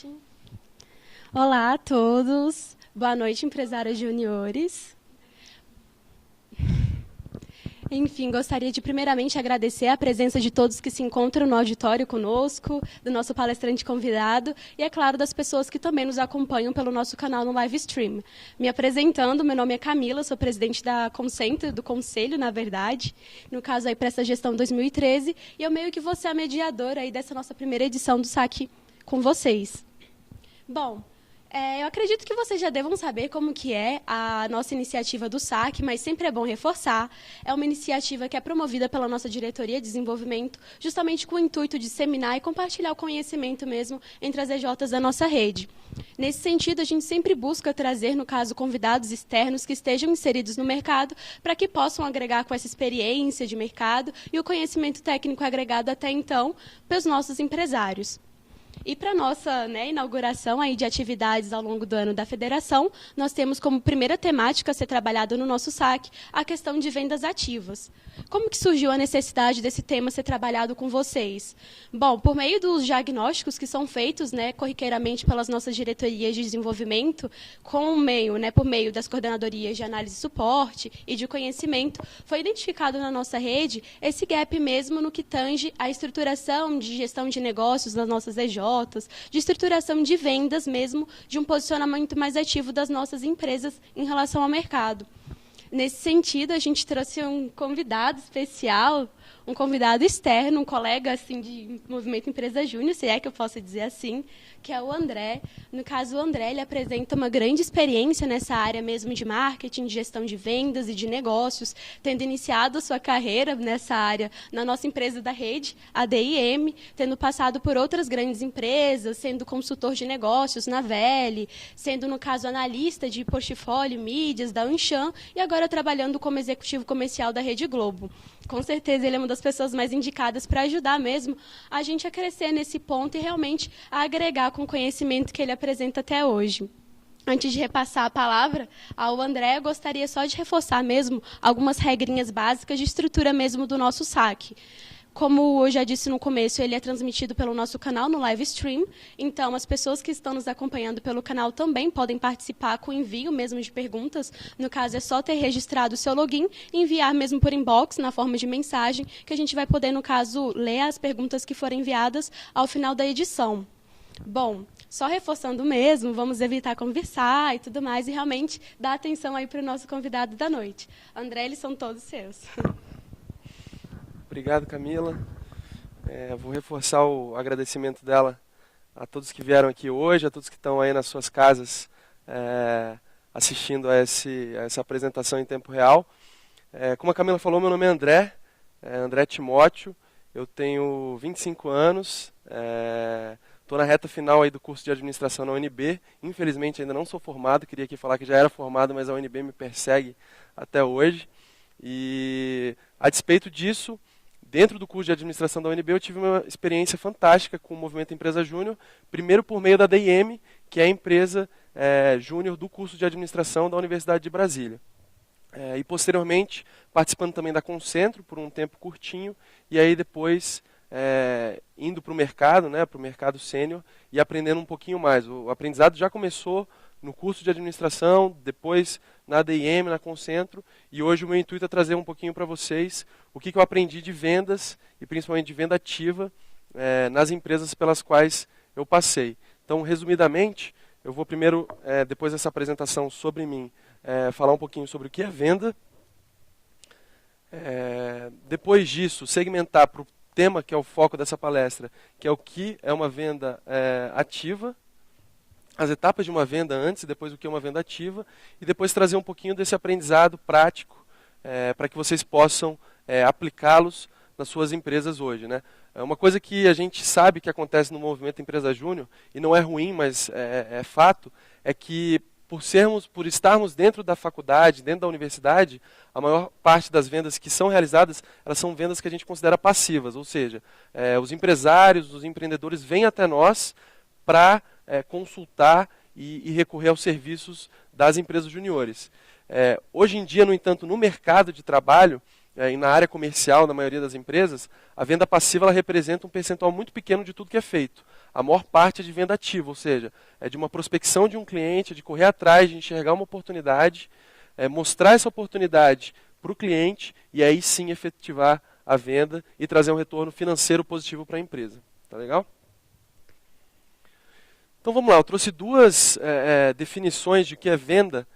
noite. Olá a todos. Boa noite, empresários juniores. Enfim, gostaria de primeiramente agradecer a presença de todos que se encontram no auditório conosco, do nosso palestrante convidado e, é claro, das pessoas que também nos acompanham pelo nosso canal no live stream. Me apresentando, meu nome é Camila, sou presidente da Concentro, do Conselho, na verdade, no caso aí para essa gestão 2013, e eu meio que vou ser a mediadora aí dessa nossa primeira edição do SAC com vocês. Bom, eu acredito que vocês já devam saber como que é a nossa iniciativa do SAC, mas sempre é bom reforçar. É uma iniciativa que é promovida pela nossa Diretoria de Desenvolvimento, justamente com o intuito de disseminar e compartilhar o conhecimento mesmo entre as EJs da nossa rede. Nesse sentido, a gente sempre busca trazer, no caso, convidados externos que estejam inseridos no mercado para que possam agregar com essa experiência de mercado e o conhecimento técnico agregado até então pelos nossos empresários. E para a nossa inauguração aí de atividades ao longo do ano da federação, nós temos como primeira temática a ser trabalhada no nosso SAC a questão de vendas ativas. Como que surgiu a necessidade desse tema ser trabalhado com vocês? Bom, por meio dos diagnósticos que são feitos corriqueiramente pelas nossas diretorias de desenvolvimento, por meio das coordenadorias de análise e suporte e de conhecimento, foi identificado na nossa rede esse gap mesmo no que tange à estruturação de gestão de negócios das nossas EJs, de estruturação de vendas mesmo, de um posicionamento mais ativo das nossas empresas em relação ao mercado. Nesse sentido, a gente trouxe um convidado especial, um convidado externo, um colega assim, de Movimento Empresa Júnior, se é que eu posso dizer assim, que é o André. No caso, o André ele apresenta uma grande experiência nessa área mesmo de marketing, de gestão de vendas e de negócios, tendo iniciado a sua carreira nessa área na nossa empresa da rede, a DIM, tendo passado por outras grandes empresas, sendo consultor de negócios na VL, sendo, no caso, analista de portfólio, mídias da Unchan e agora trabalhando como executivo comercial da Rede Globo. Com certeza, ele é uma das pessoas mais indicadas para ajudar mesmo a gente a crescer nesse ponto e realmente a agregar com o conhecimento que ele apresenta até hoje. Antes de repassar a palavra ao André, eu gostaria só de reforçar mesmo algumas regrinhas básicas de estrutura mesmo do nosso SAC. Como eu já disse no começo, ele é transmitido pelo nosso canal no live stream, então as pessoas que estão nos acompanhando pelo canal também podem participar com envio mesmo de perguntas. No caso, é só ter registrado o seu login e enviar mesmo por inbox, na forma de mensagem, que a gente vai poder, no caso, ler as perguntas que forem enviadas ao final da edição. Bom, só reforçando mesmo, vamos evitar conversar e tudo mais, e realmente dar atenção aí para o nosso convidado da noite. André, eles são todos seus. Obrigado, Camila. Vou reforçar o agradecimento dela a todos que vieram aqui hoje, a todos que estão aí nas suas casas assistindo a essa apresentação em tempo real. Como a Camila falou, meu nome é André, André Timóteo, eu tenho 25 anos, estou na reta final aí do curso de administração na UNB, infelizmente ainda não sou formado, queria aqui falar que já era formado, mas a UNB me persegue até hoje. E a despeito disso, dentro do curso de administração da UNB, eu tive uma experiência fantástica com o Movimento Empresa Júnior, primeiro por meio da DIM, que é a empresa júnior do curso de administração da Universidade de Brasília. E posteriormente, participando também da Concentro, por um tempo curtinho, e aí depois indo para o mercado sênior, e aprendendo um pouquinho mais. O aprendizado já começou no curso de administração, depois na DIM, na Concentro, e hoje o meu intuito é trazer um pouquinho para vocês o que eu aprendi de vendas, e principalmente de venda ativa, nas empresas pelas quais eu passei. Então, resumidamente, eu vou primeiro, depois dessa apresentação sobre mim, falar um pouquinho sobre o que é venda. Depois disso, segmentar para o tema que é o foco dessa palestra, que é o que é uma venda ativa, as etapas de uma venda antes e depois o que é uma venda ativa, e depois trazer um pouquinho desse aprendizado prático para que vocês possam aplicá-los nas suas empresas hoje. É uma coisa que a gente sabe que acontece no movimento Empresa Júnior, e não é ruim, mas é fato, é que por estarmos dentro da faculdade, dentro da universidade, a maior parte das vendas que são realizadas, elas são vendas que a gente considera passivas, ou seja, os empresários, os empreendedores vêm até nós para consultar e recorrer aos serviços das empresas juniores. Hoje em dia, no entanto, no mercado de trabalho e na área comercial, na maioria das empresas, a venda passiva ela representa um percentual muito pequeno de tudo que é feito. a maior parte é de venda ativa, ou seja, é de uma prospecção de um cliente, de correr atrás, de enxergar uma oportunidade, mostrar essa oportunidade para o cliente e aí sim efetivar a venda e trazer um retorno financeiro positivo para a empresa. Tá legal? Então vamos lá, eu trouxe duas definições de que é venda,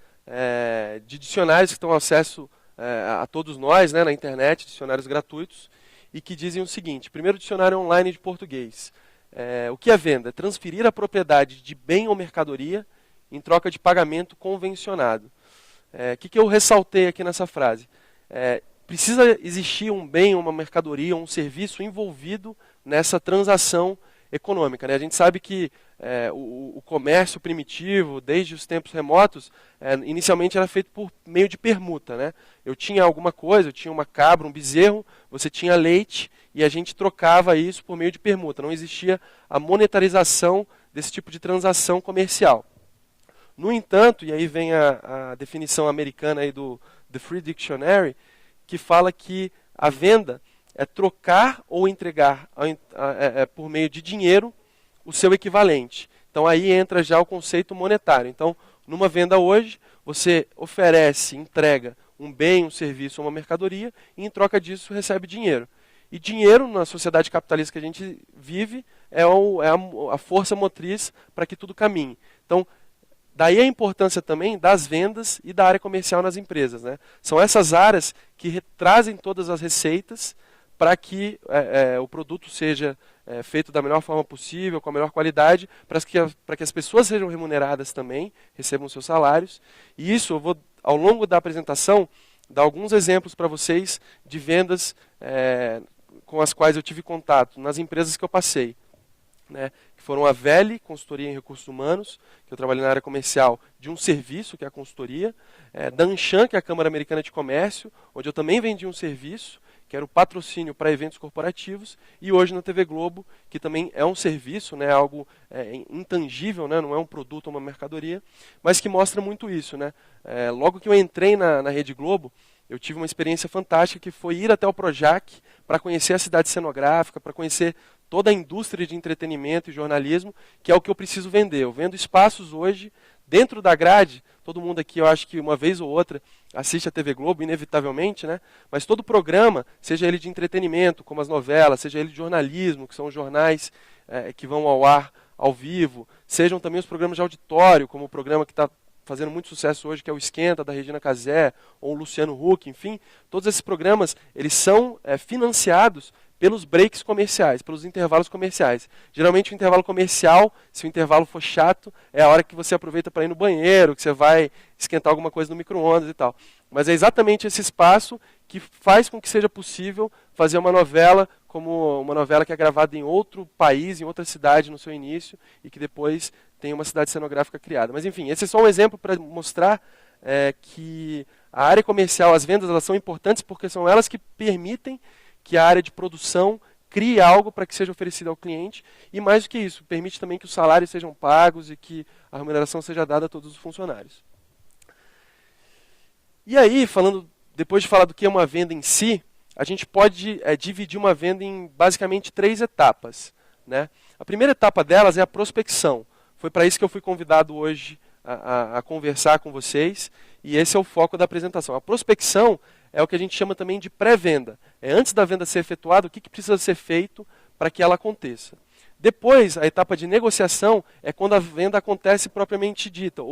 de dicionários que estão ao acesso a todos nós, né, na internet, dicionários gratuitos, e que dizem o seguinte: primeiro, dicionário online de português. O que é venda? É transferir a propriedade de bem ou mercadoria em troca de pagamento convencionado. O que eu ressaltei aqui nessa frase? Precisa existir um bem, uma mercadoria, um serviço envolvido nessa transação econômica, né? A gente sabe que o comércio primitivo, desde os tempos remotos, inicialmente era feito por meio de permuta, né? Eu tinha alguma coisa, eu tinha uma cabra, um bezerro, você tinha leite e a gente trocava isso por meio de permuta. Não existia a monetarização desse tipo de transação comercial. No entanto, e aí vem a definição americana aí do The Free Dictionary, que fala que a venda é trocar ou entregar por meio de dinheiro o seu equivalente. Então aí entra já o conceito monetário. Então, numa venda hoje, você oferece, entrega um bem, um serviço ou uma mercadoria e em troca disso recebe dinheiro. E dinheiro, na sociedade capitalista que a gente vive, é a força motriz para que tudo caminhe. Então, daí a importância também das vendas e da área comercial nas empresas, né? São essas áreas que trazem todas as receitas para que o produto seja feito da melhor forma possível, com a melhor qualidade, para que as pessoas sejam remuneradas também, recebam seus salários. E isso eu vou, ao longo da apresentação, dar alguns exemplos para vocês de vendas com as quais eu tive contato nas empresas que eu passei. Né, que foram a Veli, consultoria em recursos humanos, que eu trabalhei na área comercial de um serviço, que é a consultoria, da Anshan, que é a Câmara Americana de Comércio, onde eu também vendi um serviço, que era o patrocínio para eventos corporativos, e hoje na TV Globo, que também é um serviço, né, algo intangível, né, não é um produto ou uma mercadoria, mas que mostra muito isso. Né. Logo que eu entrei na Rede Globo, eu tive uma experiência fantástica, que foi ir até o Projac para conhecer a cidade cenográfica, para conhecer toda a indústria de entretenimento e jornalismo, que é o que eu preciso vender. Eu vendo espaços hoje, dentro da grade, todo mundo aqui, eu acho que uma vez ou outra, assiste a TV Globo, inevitavelmente, né? Mas todo programa, seja ele de entretenimento, como as novelas, seja ele de jornalismo, que são os jornais que vão ao ar ao vivo, sejam também os programas de auditório, como o programa que está fazendo muito sucesso hoje, que é o Esquenta, da Regina Casé, ou o Luciano Huck, enfim, todos esses programas, eles são financiados pelos breaks comerciais, pelos intervalos comerciais. Geralmente o intervalo comercial, se o intervalo for chato, é a hora que você aproveita para ir no banheiro, que você vai esquentar alguma coisa no micro-ondas e tal. Mas é exatamente esse espaço que faz com que seja possível fazer uma novela, como uma novela que é gravada em outro país, em outra cidade no seu início, e que depois tem uma cidade cenográfica criada. Mas enfim, esse é só um exemplo para mostrar que a área comercial, as vendas, elas são importantes porque são elas que permitem que a área de produção crie algo para que seja oferecido ao cliente, e mais do que isso, permite também que os salários sejam pagos e que a remuneração seja dada a todos os funcionários. E aí, depois de falar do que é uma venda em si, a gente pode dividir uma venda em basicamente 3 etapas. Né? A primeira etapa delas é a prospecção. Foi para isso que eu fui convidado hoje a conversar com vocês, e esse é o foco da apresentação. A prospecção é o que a gente chama também de pré-venda. É antes da venda ser efetuada, o que precisa ser feito para que ela aconteça. Depois, a etapa de negociação é quando a venda acontece propriamente dita,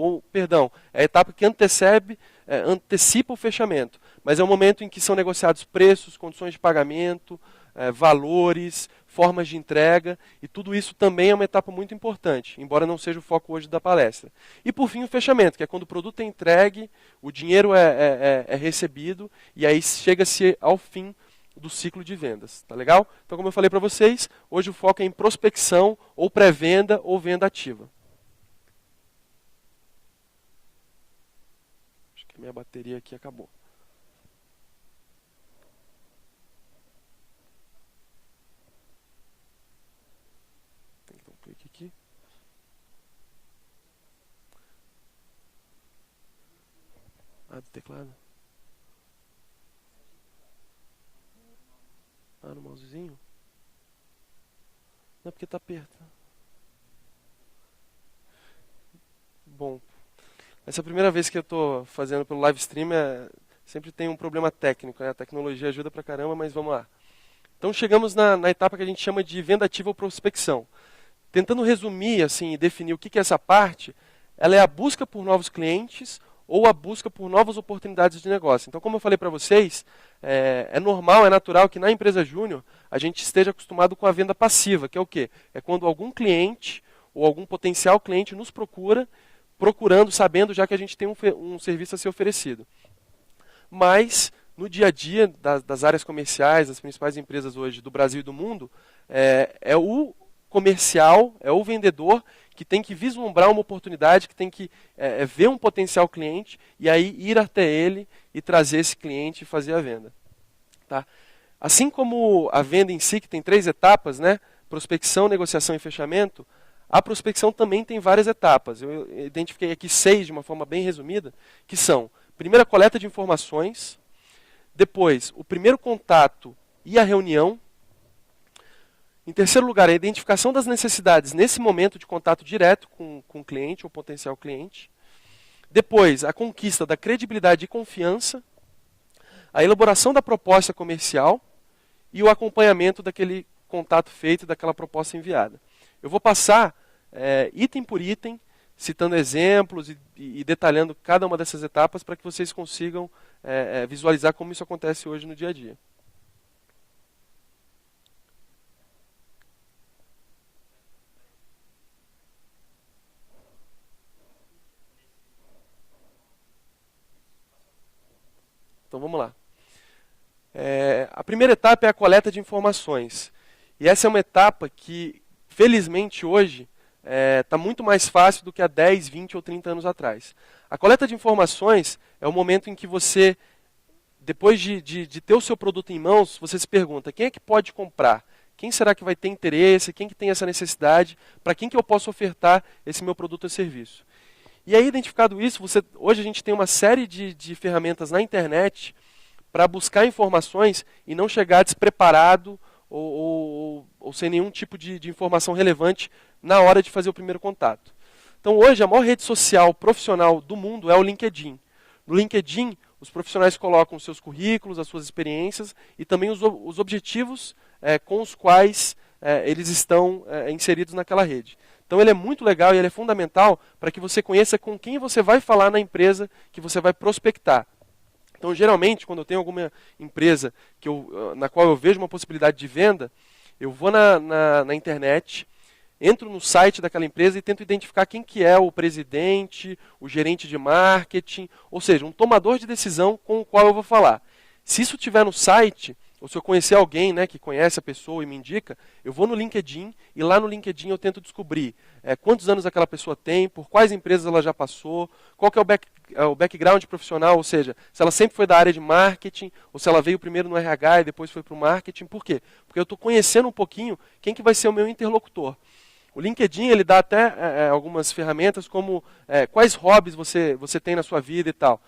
é a etapa que antecipa o fechamento, mas é o momento em que são negociados preços, condições de pagamento, valores, formas de entrega, e tudo isso também é uma etapa muito importante, embora não seja o foco hoje da palestra. E por fim o fechamento, que é quando o produto é entregue, o dinheiro é recebido, e aí chega-se ao fim do ciclo de vendas, tá legal? Então, como eu falei para vocês, hoje o foco é em prospecção, ou pré-venda, ou venda ativa. Acho que a minha bateria aqui acabou. Tem que dar um clique aqui. Do teclado. No mousezinho? Não é porque está perto. Essa é a primeira vez que eu estou fazendo pelo live stream, sempre tem um problema técnico, né? A tecnologia ajuda pra caramba, mas vamos lá. Então chegamos na etapa que a gente chama de venda ativa ou prospecção. Tentando resumir assim, e definir o que é essa parte, ela é a busca por novos clientes ou a busca por novas oportunidades de negócio. Então, como eu falei para vocês, é normal, é natural que na empresa júnior a gente esteja acostumado com a venda passiva, que é o quê? É quando algum cliente ou algum potencial cliente nos procurando, sabendo já que a gente tem um serviço a ser oferecido. Mas, no dia a dia das áreas comerciais, das principais empresas hoje do Brasil e do mundo, é o comercial, é o vendedor que tem que vislumbrar uma oportunidade, que tem que ver um potencial cliente e aí ir até ele e trazer esse cliente e fazer a venda. Tá? Assim como a venda em si, que tem 3 etapas, né? Prospecção, negociação e fechamento, a prospecção também tem várias etapas. Eu identifiquei aqui 6 de uma forma bem resumida, que são: primeiro, a coleta de informações, depois, o primeiro contato e a reunião. Em terceiro lugar, a identificação das necessidades nesse momento de contato direto com o cliente ou potencial cliente. Depois, a conquista da credibilidade e confiança, a elaboração da proposta comercial e o acompanhamento daquele contato feito, daquela proposta enviada. Eu vou passar item por item, citando exemplos e detalhando cada uma dessas etapas para que vocês consigam visualizar como isso acontece hoje no dia a dia. Então vamos lá. A primeira etapa é a coleta de informações. E essa é uma etapa que, felizmente, hoje está muito mais fácil do que há 10, 20 ou 30 anos atrás. A coleta de informações é o momento em que você, depois de ter o seu produto em mãos, você se pergunta: quem é que pode comprar? Quem será que vai ter interesse? Quem que tem essa necessidade? Para quem que eu posso ofertar esse meu produto ou serviço? E aí, identificado isso, hoje a gente tem uma série de ferramentas na internet para buscar informações e não chegar despreparado ou sem nenhum tipo de informação relevante na hora de fazer o primeiro contato. Então hoje a maior rede social profissional do mundo é o LinkedIn. No LinkedIn, os profissionais colocam os seus currículos, as suas experiências e também os objetivos com os quais eles estão inseridos naquela rede. Então ele é muito legal e ele é fundamental para que você conheça com quem você vai falar na empresa que você vai prospectar. Então, geralmente, quando eu tenho alguma empresa na qual eu vejo uma possibilidade de venda, eu vou na internet, entro no site daquela empresa e tento identificar quem que é o presidente, o gerente de marketing, ou seja, um tomador de decisão com o qual eu vou falar. Se isso estiver no site, ou se eu conhecer alguém, né, que conhece a pessoa e me indica, eu vou no LinkedIn e lá no LinkedIn eu tento descobrir quantos anos aquela pessoa tem, por quais empresas ela já passou, qual que é o background profissional, ou seja, se ela sempre foi da área de marketing, ou se ela veio primeiro no RH e depois foi para o marketing. Por quê? Porque eu estou conhecendo um pouquinho quem que vai ser o meu interlocutor. O LinkedIn ele dá até algumas ferramentas como quais hobbies você tem na sua vida e tal.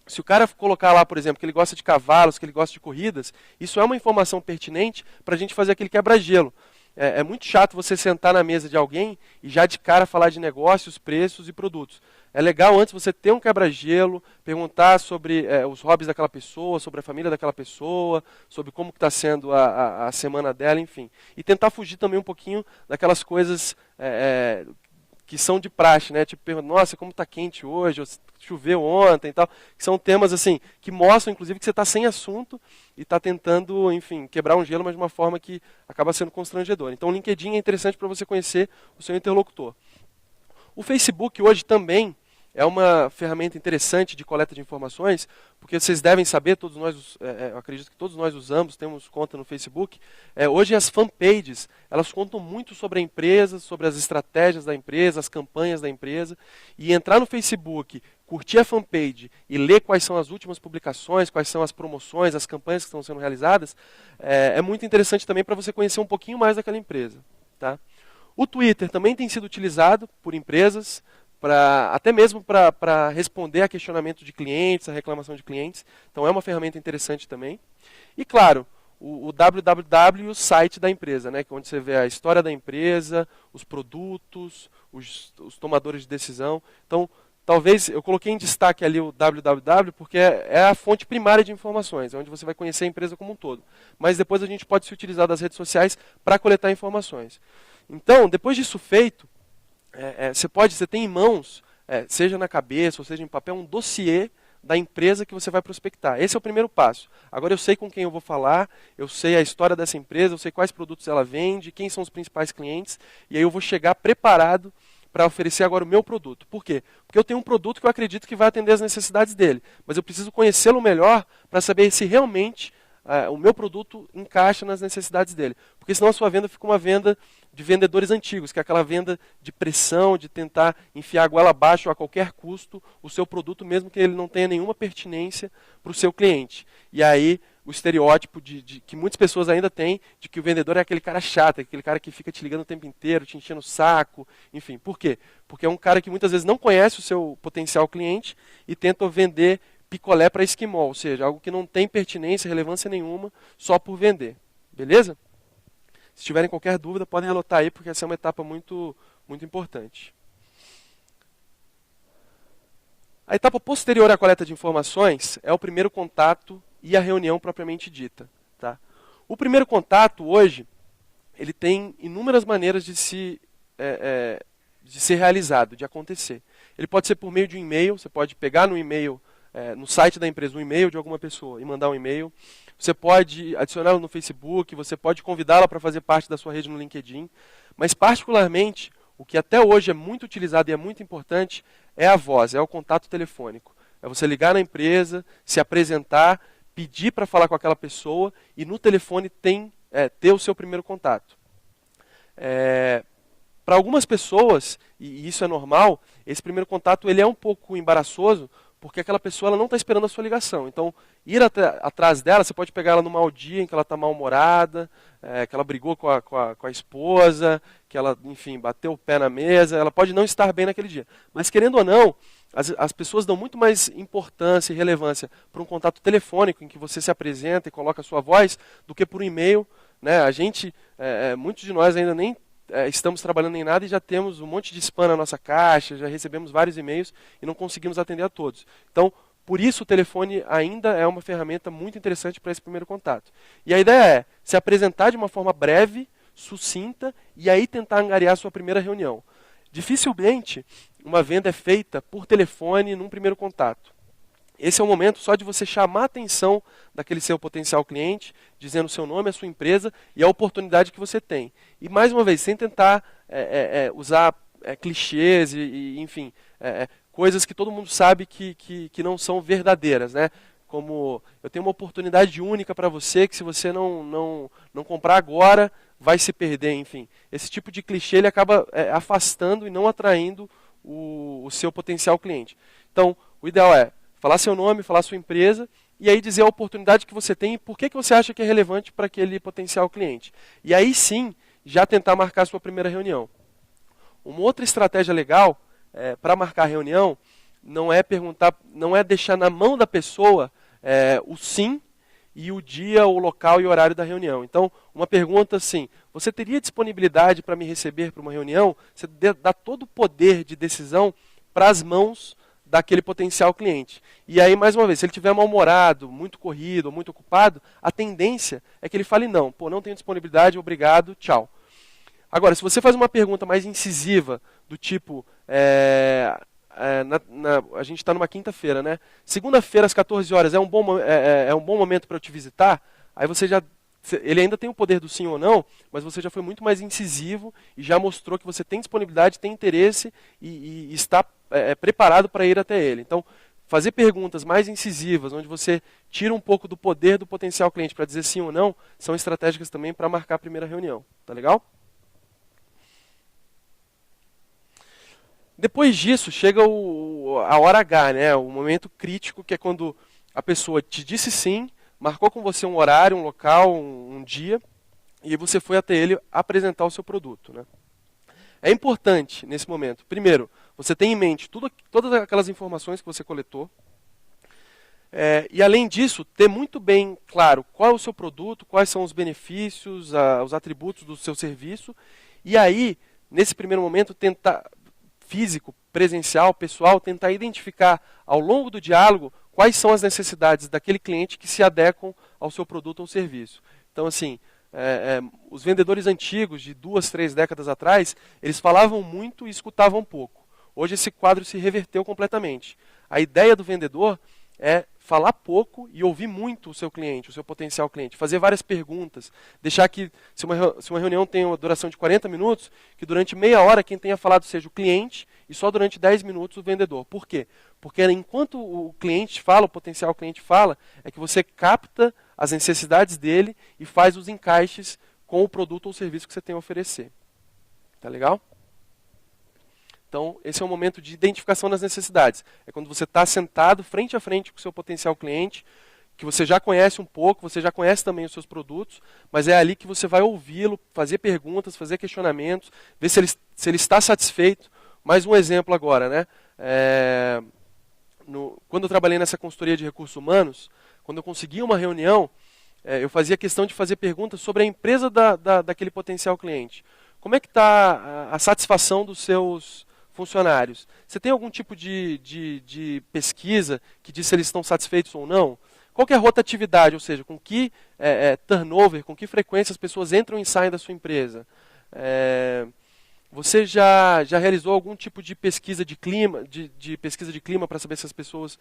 Se o cara colocar lá, por exemplo, que ele gosta de cavalos, que ele gosta de corridas, isso é uma informação pertinente para a gente fazer aquele quebra-gelo. É muito chato você sentar na mesa de alguém e já de cara falar de negócios, preços e produtos. É legal antes você ter um quebra-gelo, perguntar sobre os hobbies daquela pessoa, sobre a família daquela pessoa, sobre como está sendo a semana dela, enfim. E tentar fugir também um pouquinho daquelas coisas que são de praxe, né? Tipo, perguntar: nossa, como está quente hoje, ou choveu ontem e tal. Que são temas assim que mostram, inclusive, que você está sem assunto e está tentando, enfim, quebrar um gelo, mas de uma forma que acaba sendo constrangedora. Então o LinkedIn é interessante para você conhecer o seu interlocutor. O Facebook hoje também é uma ferramenta interessante de coleta de informações, porque vocês devem saber, todos nós, eu acredito que todos nós usamos, temos conta no Facebook. Hoje as fanpages, elas contam muito sobre a empresa, sobre as estratégias da empresa, as campanhas da empresa. E entrar no Facebook, curtir a fanpage e ler quais são as últimas publicações, quais são as promoções, as campanhas que estão sendo realizadas, é muito interessante também para você conhecer um pouquinho mais daquela empresa. Tá? O Twitter também tem sido utilizado por empresas, até mesmo para responder a questionamento de clientes, a reclamação de clientes. Então é uma ferramenta interessante também. E claro, o www e o site da empresa, né, que é onde você vê a história da empresa, os produtos, os tomadores de decisão. Então talvez eu coloquei em destaque ali o www porque é a fonte primária de informações, é onde você vai conhecer a empresa como um todo. Mas depois a gente pode se utilizar das redes sociais para coletar informações. Então, depois disso feito, você tem em mãos, seja na cabeça ou seja em papel, um dossiê da empresa que você vai prospectar. Esse é o primeiro passo. Agora eu sei com quem eu vou falar, eu sei a história dessa empresa, eu sei quais produtos ela vende, quem são os principais clientes, e aí eu vou chegar preparado para oferecer agora o meu produto. Por quê? Porque eu tenho um produto que eu acredito que vai atender as necessidades dele, mas eu preciso conhecê-lo melhor para saber se realmente o meu produto encaixa nas necessidades dele. Porque senão a sua venda fica uma venda de vendedores antigos, que é aquela venda de pressão, de tentar enfiar a goela abaixo a qualquer custo o seu produto, mesmo que ele não tenha nenhuma pertinência para o seu cliente. E aí o estereótipo que muitas pessoas ainda têm de que o vendedor é aquele cara chato, é aquele cara que fica te ligando o tempo inteiro, te enchendo o saco, enfim. Por quê? Porque é um cara que muitas vezes não conhece o seu potencial cliente e tenta vender picolé para esquimó, ou seja, algo que não tem pertinência, relevância nenhuma, só por vender. Beleza? Se tiverem qualquer dúvida, podem anotar aí, porque essa é uma etapa muito, muito importante. A etapa posterior à coleta de informações é o primeiro contato e a reunião propriamente dita. Tá? O primeiro contato, hoje, ele tem inúmeras maneiras de ser realizado, de acontecer. Ele pode ser por meio de um e-mail, você pode pegar no e-mail, no site da empresa, um e-mail de alguma pessoa e mandar um e-mail. Você pode adicioná-la no Facebook, você pode convidá-la para fazer parte da sua rede no LinkedIn. Mas, particularmente, o que até hoje é muito utilizado e é muito importante é a voz, é o contato telefônico. É você ligar na empresa, se apresentar, pedir para falar com aquela pessoa e no telefone ter o seu primeiro contato. Para algumas pessoas, e isso é normal, esse primeiro contato ele é um pouco embaraçoso, porque aquela pessoa ela não está esperando a sua ligação. Então, ir atrás dela, você pode pegar ela num mau dia em que ela está mal-humorada, que ela brigou com a esposa, que ela, enfim, bateu o pé na mesa, ela pode não estar bem naquele dia. Mas, querendo ou não, as pessoas dão muito mais importância e relevância para um contato telefônico, em que você se apresenta e coloca a sua voz, do que por um e-mail. Né? Muitos de nós ainda nem estamos trabalhando em nada e já temos um monte de spam na nossa caixa, já recebemos vários e-mails e não conseguimos atender a todos. Então, por isso o telefone ainda é uma ferramenta muito interessante para esse primeiro contato. E a ideia é se apresentar de uma forma breve, sucinta, e aí tentar angariar a sua primeira reunião. Dificilmente uma venda é feita por telefone num primeiro contato. Esse é o momento só de você chamar a atenção daquele seu potencial cliente, dizendo o seu nome, a sua empresa e a oportunidade que você tem. E mais uma vez, sem tentar usar clichês enfim, coisas que todo mundo sabe que não são verdadeiras. Né? Como eu tenho uma oportunidade única para você que se você não comprar agora, vai se perder. Enfim, esse tipo de clichê ele acaba afastando e não atraindo o seu potencial cliente. Então, o ideal é falar seu nome, falar sua empresa, e aí dizer a oportunidade que você tem e por que você acha que é relevante para aquele potencial cliente. E aí sim, já tentar marcar a sua primeira reunião. Uma outra estratégia legal para marcar a reunião não é deixar na mão da pessoa o sim e o dia, o local e o horário da reunião. Então, uma pergunta assim, você teria disponibilidade para me receber para uma reunião? Você dá todo o poder de decisão para as mãos daquele potencial cliente. E aí, mais uma vez, se ele estiver mal-humorado, muito corrido ou muito ocupado, a tendência é que ele fale não. Não tenho disponibilidade, obrigado, tchau. Agora, se você faz uma pergunta mais incisiva, do tipo, a gente está numa quinta-feira, né? Segunda-feira, às 14 horas, é um bom momento para eu te visitar? Aí ele ainda tem o poder do sim ou não, mas você já foi muito mais incisivo e já mostrou que você tem disponibilidade, tem interesse e está preparado para ir até ele. Então, fazer perguntas mais incisivas, onde você tira um pouco do poder do potencial cliente para dizer sim ou não, são estratégicas também para marcar a primeira reunião. Tá legal? Depois disso, chega a hora H, né? O momento crítico, que é quando a pessoa te disse sim, marcou com você um horário, um local, um dia, e você foi até ele apresentar o seu produto. Né? É importante, nesse momento, primeiro, você tem em mente todas aquelas informações que você coletou, e além disso, ter muito bem claro qual é o seu produto, quais são os benefícios, os atributos do seu serviço, e aí, nesse primeiro momento, tentar físico, presencial, pessoal, tentar identificar ao longo do diálogo quais são as necessidades daquele cliente que se adequam ao seu produto ou serviço. Então, assim, os vendedores antigos, de 2, 3 décadas atrás, eles falavam muito e escutavam pouco. Hoje esse quadro se reverteu completamente. A ideia do vendedor é falar pouco e ouvir muito o seu cliente, o seu potencial cliente, fazer várias perguntas, deixar que, se uma reunião tem uma duração de 40 minutos, que durante meia hora quem tenha falado seja o cliente e só durante 10 minutos o vendedor. Por quê? Porque enquanto o cliente fala, o potencial cliente fala, é que você capta as necessidades dele e faz os encaixes com o produto ou serviço que você tem a oferecer. Tá legal? Então, esse é o momento de identificação das necessidades. É quando você está sentado frente a frente com o seu potencial cliente, que você já conhece um pouco, você já conhece também os seus produtos, mas é ali que você vai ouvi-lo, fazer perguntas, fazer questionamentos, ver se ele está satisfeito. Mais um exemplo agora, né? Quando eu trabalhei nessa consultoria de recursos humanos, quando eu conseguia uma reunião, eu fazia questão de fazer perguntas sobre a empresa daquele potencial cliente. Como é que está a satisfação dos seus funcionários? Você tem algum tipo de pesquisa que diz se eles estão satisfeitos ou não? Qual que é a rotatividade, ou seja, com que turnover, com que frequência as pessoas entram e saem da sua empresa? Você já realizou algum tipo de pesquisa de clima, de pesquisa de clima para saber se as pessoas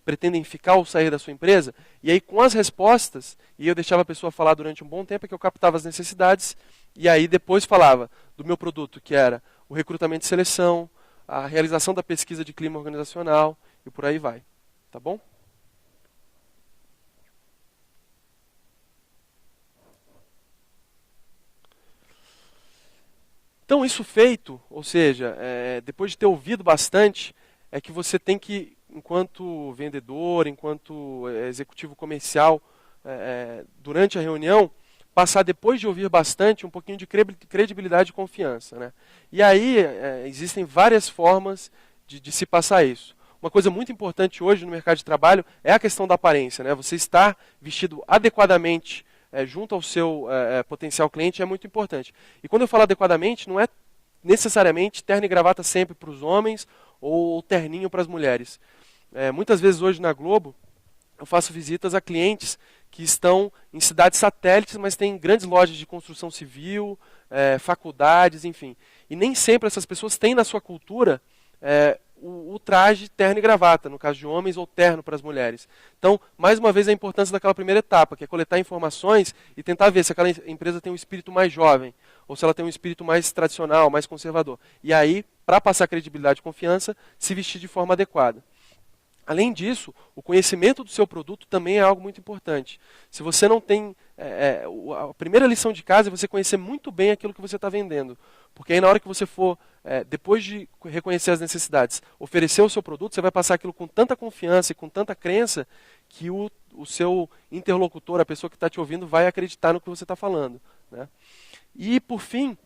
pretendem ficar ou sair da sua empresa? E aí, com as respostas, e eu deixava a pessoa falar durante um bom tempo, é que eu captava as necessidades, e aí depois falava do meu produto, que era o recrutamento e seleção, a realização da pesquisa de clima organizacional, e por aí vai. Tá bom? Então, isso feito, ou seja, depois de ter ouvido bastante, é que você tem que, enquanto vendedor, enquanto executivo comercial, durante a reunião, passar, depois de ouvir bastante, um pouquinho de credibilidade e confiança, né? E aí, existem várias formas de se passar isso. Uma coisa muito importante hoje no mercado de trabalho é a questão da aparência, né? Você estar vestido adequadamente junto ao seu potencial cliente é muito importante. E quando eu falo adequadamente, não é necessariamente terno e gravata sempre para os homens ou terninho para as mulheres. Muitas vezes hoje na Globo, eu faço visitas a clientes que estão em cidades satélites, mas têm grandes lojas de construção civil, faculdades, enfim. E nem sempre essas pessoas têm na sua cultura o traje terno e gravata, no caso de homens, ou terno para as mulheres. Então, mais uma vez, a importância daquela primeira etapa, que é coletar informações e tentar ver se aquela empresa tem um espírito mais jovem, ou se ela tem um espírito mais tradicional, mais conservador. E aí, para passar credibilidade e confiança, se vestir de forma adequada. Além disso, o conhecimento do seu produto também é algo muito importante. Se você não tem... a primeira lição de casa é você conhecer muito bem aquilo que você está vendendo. Porque aí na hora que você for, depois de reconhecer as necessidades, oferecer o seu produto, você vai passar aquilo com tanta confiança e com tanta crença que o seu interlocutor, a pessoa que está te ouvindo, vai acreditar no que você está falando, né? E, por fim,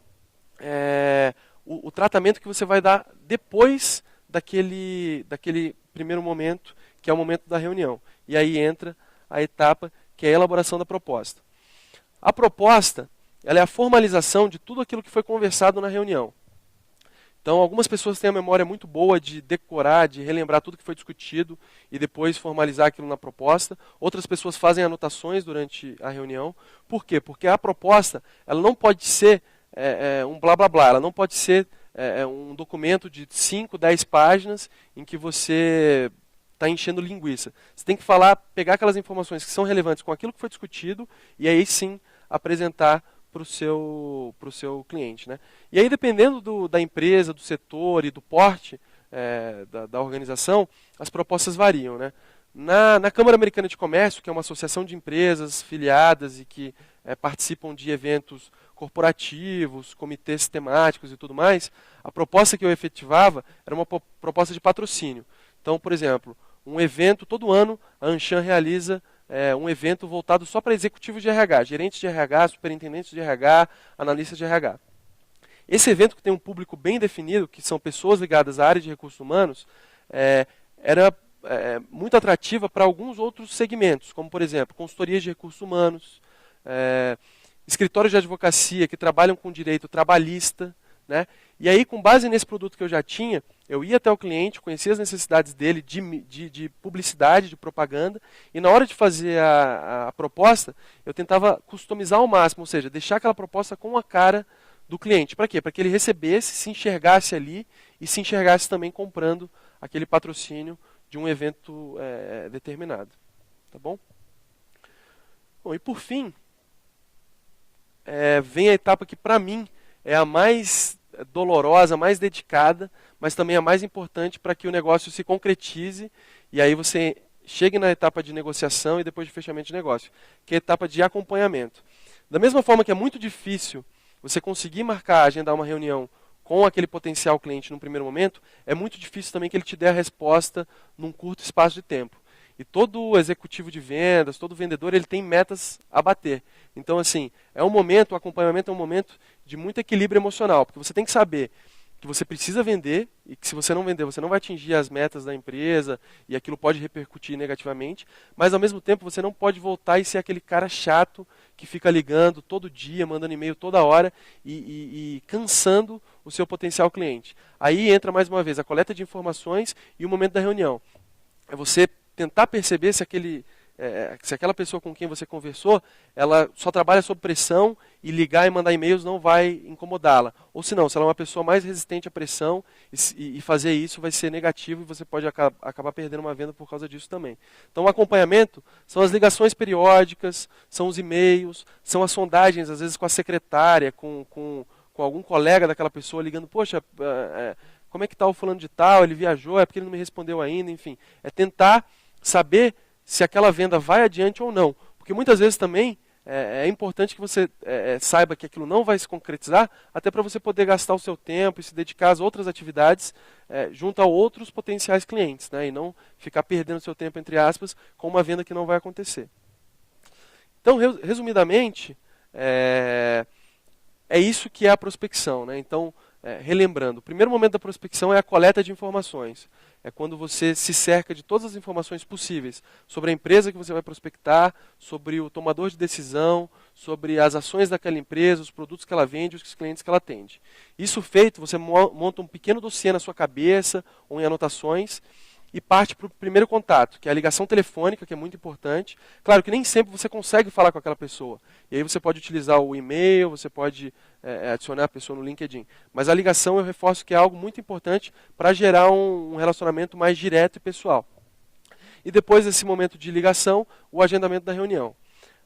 o tratamento que você vai dar depois daquele primeiro momento, que é o momento da reunião. E aí entra a etapa que é a elaboração da proposta. A proposta, ela é a formalização de tudo aquilo que foi conversado na reunião. Então, algumas pessoas têm a memória muito boa de decorar, de relembrar tudo que foi discutido e depois formalizar aquilo na proposta. Outras pessoas fazem anotações durante a reunião. Por quê? Porque a proposta, ela não pode ser um blá blá blá, ela não pode ser um documento de 5, 10 páginas em que você está enchendo linguiça. Você tem que pegar aquelas informações que são relevantes com aquilo que foi discutido e aí sim apresentar para o seu cliente, né? E aí, dependendo da empresa, do setor e do porte da organização, as propostas variam, né? Na Câmara Americana de Comércio, que é uma associação de empresas filiadas e que participam de eventos corporativos, comitês temáticos e tudo mais, a proposta que eu efetivava era uma proposta de patrocínio. Então, por exemplo, um evento, todo ano, a Anshan realiza um evento voltado só para executivos de RH, gerentes de RH, superintendentes de RH, analistas de RH. Esse evento, que tem um público bem definido, que são pessoas ligadas à área de recursos humanos, era muito atrativa para alguns outros segmentos, como, por exemplo, consultorias de recursos humanos, escritórios de advocacia que trabalham com direito trabalhista, né? E aí, com base nesse produto que eu já tinha, eu ia até o cliente, conhecia as necessidades dele de publicidade, de propaganda, e na hora de fazer a proposta, eu tentava customizar ao máximo, ou seja, deixar aquela proposta com a cara do cliente. Para quê? Para que ele recebesse, se enxergasse ali e se enxergasse também comprando aquele patrocínio de um evento determinado. Tá bom? Bom, e por fim, vem a etapa que para mim é a mais dolorosa, mais dedicada, mas também a mais importante para que o negócio se concretize e aí você chegue na etapa de negociação e depois de fechamento de negócio, que é a etapa de acompanhamento. Da mesma forma que é muito difícil você conseguir marcar, agendar uma reunião com aquele potencial cliente no primeiro momento, é muito difícil também que ele te dê a resposta num curto espaço de tempo. E todo executivo de vendas, todo vendedor, ele tem metas a bater. Então, assim, o acompanhamento é um momento de muito equilíbrio emocional, porque você tem que saber que você precisa vender e que se você não vender, você não vai atingir as metas da empresa e aquilo pode repercutir negativamente, mas ao mesmo tempo você não pode voltar e ser aquele cara chato que fica ligando todo dia, mandando e-mail toda hora e cansando o seu potencial cliente. Aí entra mais uma vez a coleta de informações e o momento da reunião. É você tentar perceber se aquela pessoa com quem você conversou, ela só trabalha sob pressão e ligar e mandar e-mails não vai incomodá-la. Ou se não, se ela é uma pessoa mais resistente à pressão e fazer isso vai ser negativo e você pode acabar perdendo uma venda por causa disso também. Então o acompanhamento são as ligações periódicas, são os e-mails, são as sondagens, às vezes com a secretária, com algum colega daquela pessoa ligando, poxa, como é que está o fulano de tal, ele viajou, é porque ele não me respondeu ainda, enfim. É tentar saber se aquela venda vai adiante ou não. Porque muitas vezes também é importante que você saiba que aquilo não vai se concretizar, até para você poder gastar o seu tempo e se dedicar às outras atividades junto a outros potenciais clientes, né? E não ficar perdendo seu tempo, entre aspas, com uma venda que não vai acontecer. Então, resumidamente, é isso que é a prospecção, né? Então, relembrando, o primeiro momento da prospecção é a coleta de informações. É quando você se cerca de todas as informações possíveis sobre a empresa que você vai prospectar, sobre o tomador de decisão, sobre as ações daquela empresa, os produtos que ela vende, os clientes que ela atende. Isso feito, você monta um pequeno dossiê na sua cabeça ou em anotações e parte para o primeiro contato, que é a ligação telefônica, que é muito importante. Claro que nem sempre você consegue falar com aquela pessoa. E aí você pode utilizar o e-mail, você pode adicionar a pessoa no LinkedIn. Mas a ligação, eu reforço que é algo muito importante para gerar um relacionamento mais direto e pessoal. E depois desse momento de ligação, o agendamento da reunião.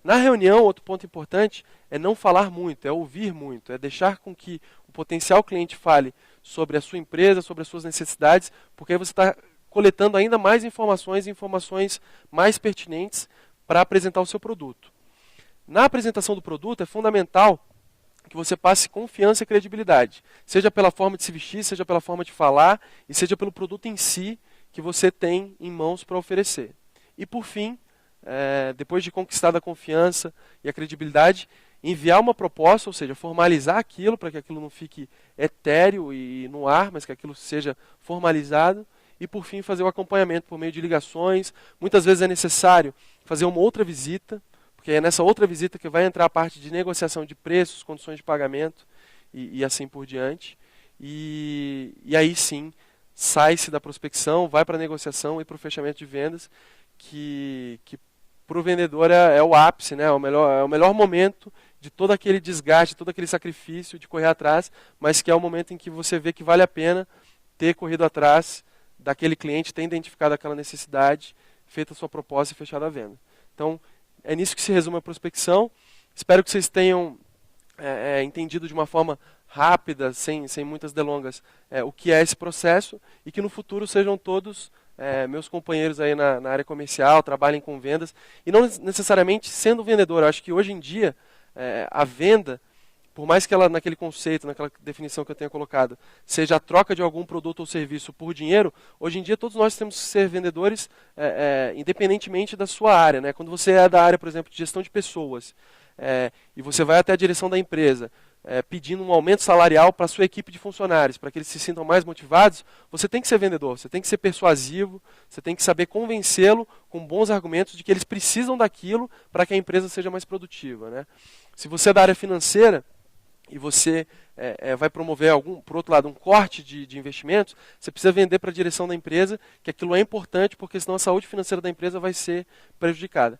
Na reunião, outro ponto importante é não falar muito, é ouvir muito, é deixar com que o potencial cliente fale sobre a sua empresa, sobre as suas necessidades, porque aí você está coletando ainda mais informações e informações mais pertinentes para apresentar o seu produto. Na apresentação do produto é fundamental que você passe confiança e credibilidade, seja pela forma de se vestir, seja pela forma de falar e seja pelo produto em si que você tem em mãos para oferecer. E por fim, depois de conquistada a confiança e a credibilidade, enviar uma proposta, ou seja, formalizar aquilo para que aquilo não fique etéreo e no ar, mas que aquilo seja formalizado. E, por fim, fazer o acompanhamento por meio de ligações. Muitas vezes é necessário fazer uma outra visita, porque é nessa outra visita que vai entrar a parte de negociação de preços, condições de pagamento e assim por diante. E aí sim, sai-se da prospecção, vai para a negociação e para o fechamento de vendas, que para o vendedor é o ápice, né? É o melhor momento de todo aquele desgaste, todo aquele sacrifício de correr atrás, mas que é o momento em que você vê que vale a pena ter corrido atrás daquele cliente, ter identificado aquela necessidade, feito a sua proposta e fechado a venda. Então, é nisso que se resume a prospecção. Espero que vocês tenham entendido de uma forma rápida, sem muitas delongas, o que é esse processo e que no futuro sejam todos meus companheiros aí na área comercial, trabalhem com vendas e não necessariamente sendo vendedor. Eu acho que hoje em dia a venda, por mais que ela, naquele conceito, naquela definição que eu tenha colocado, seja a troca de algum produto ou serviço por dinheiro, hoje em dia todos nós temos que ser vendedores independentemente da sua área, né? Quando você é da área, por exemplo, de gestão de pessoas, e você vai até a direção da empresa, pedindo um aumento salarial para a sua equipe de funcionários, para que eles se sintam mais motivados, você tem que ser vendedor, você tem que ser persuasivo, você tem que saber convencê-lo com bons argumentos de que eles precisam daquilo para que a empresa seja mais produtiva, né? Se você é da área financeira, e você vai promover por outro lado, um corte de investimentos, você precisa vender para a direção da empresa que aquilo é importante, porque senão a saúde financeira da empresa vai ser prejudicada.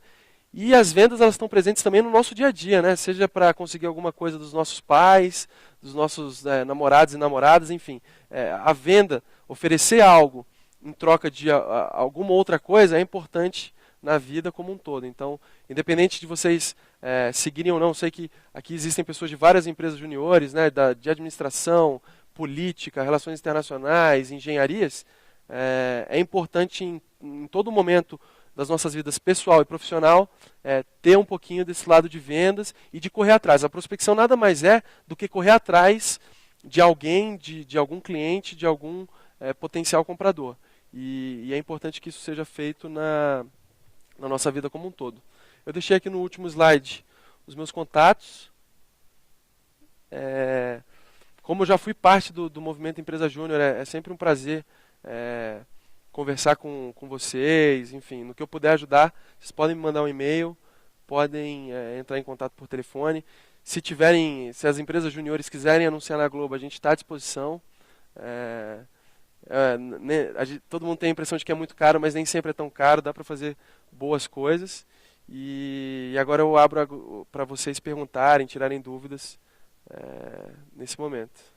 E as vendas, elas estão presentes também no nosso dia a dia, né? Seja para conseguir alguma coisa dos nossos pais, dos nossos namorados e namoradas, enfim. A venda, oferecer algo em troca de alguma outra coisa é importante na vida como um todo. Então, independente de vocês seguirem ou não, sei que aqui existem pessoas de várias empresas juniores, né, de administração, política, relações internacionais, engenharias. É importante em todo momento das nossas vidas pessoal e profissional, ter um pouquinho desse lado de vendas e de correr atrás. A prospecção nada mais é do que correr atrás de alguém, de algum cliente, de algum potencial comprador. E é importante que isso seja feito na nossa vida como um todo. Eu deixei aqui no último slide os meus contatos. Como eu já fui parte do movimento Empresa Júnior, é sempre um prazer conversar com vocês, enfim, no que eu puder ajudar, vocês podem me mandar um e-mail, podem entrar em contato por telefone. Se as empresas juniores quiserem anunciar na Globo, a gente está à disposição. Todo mundo tem a impressão de que é muito caro, mas nem sempre é tão caro, dá para fazer boas coisas. E agora eu abro para vocês perguntarem, tirarem dúvidas nesse momento.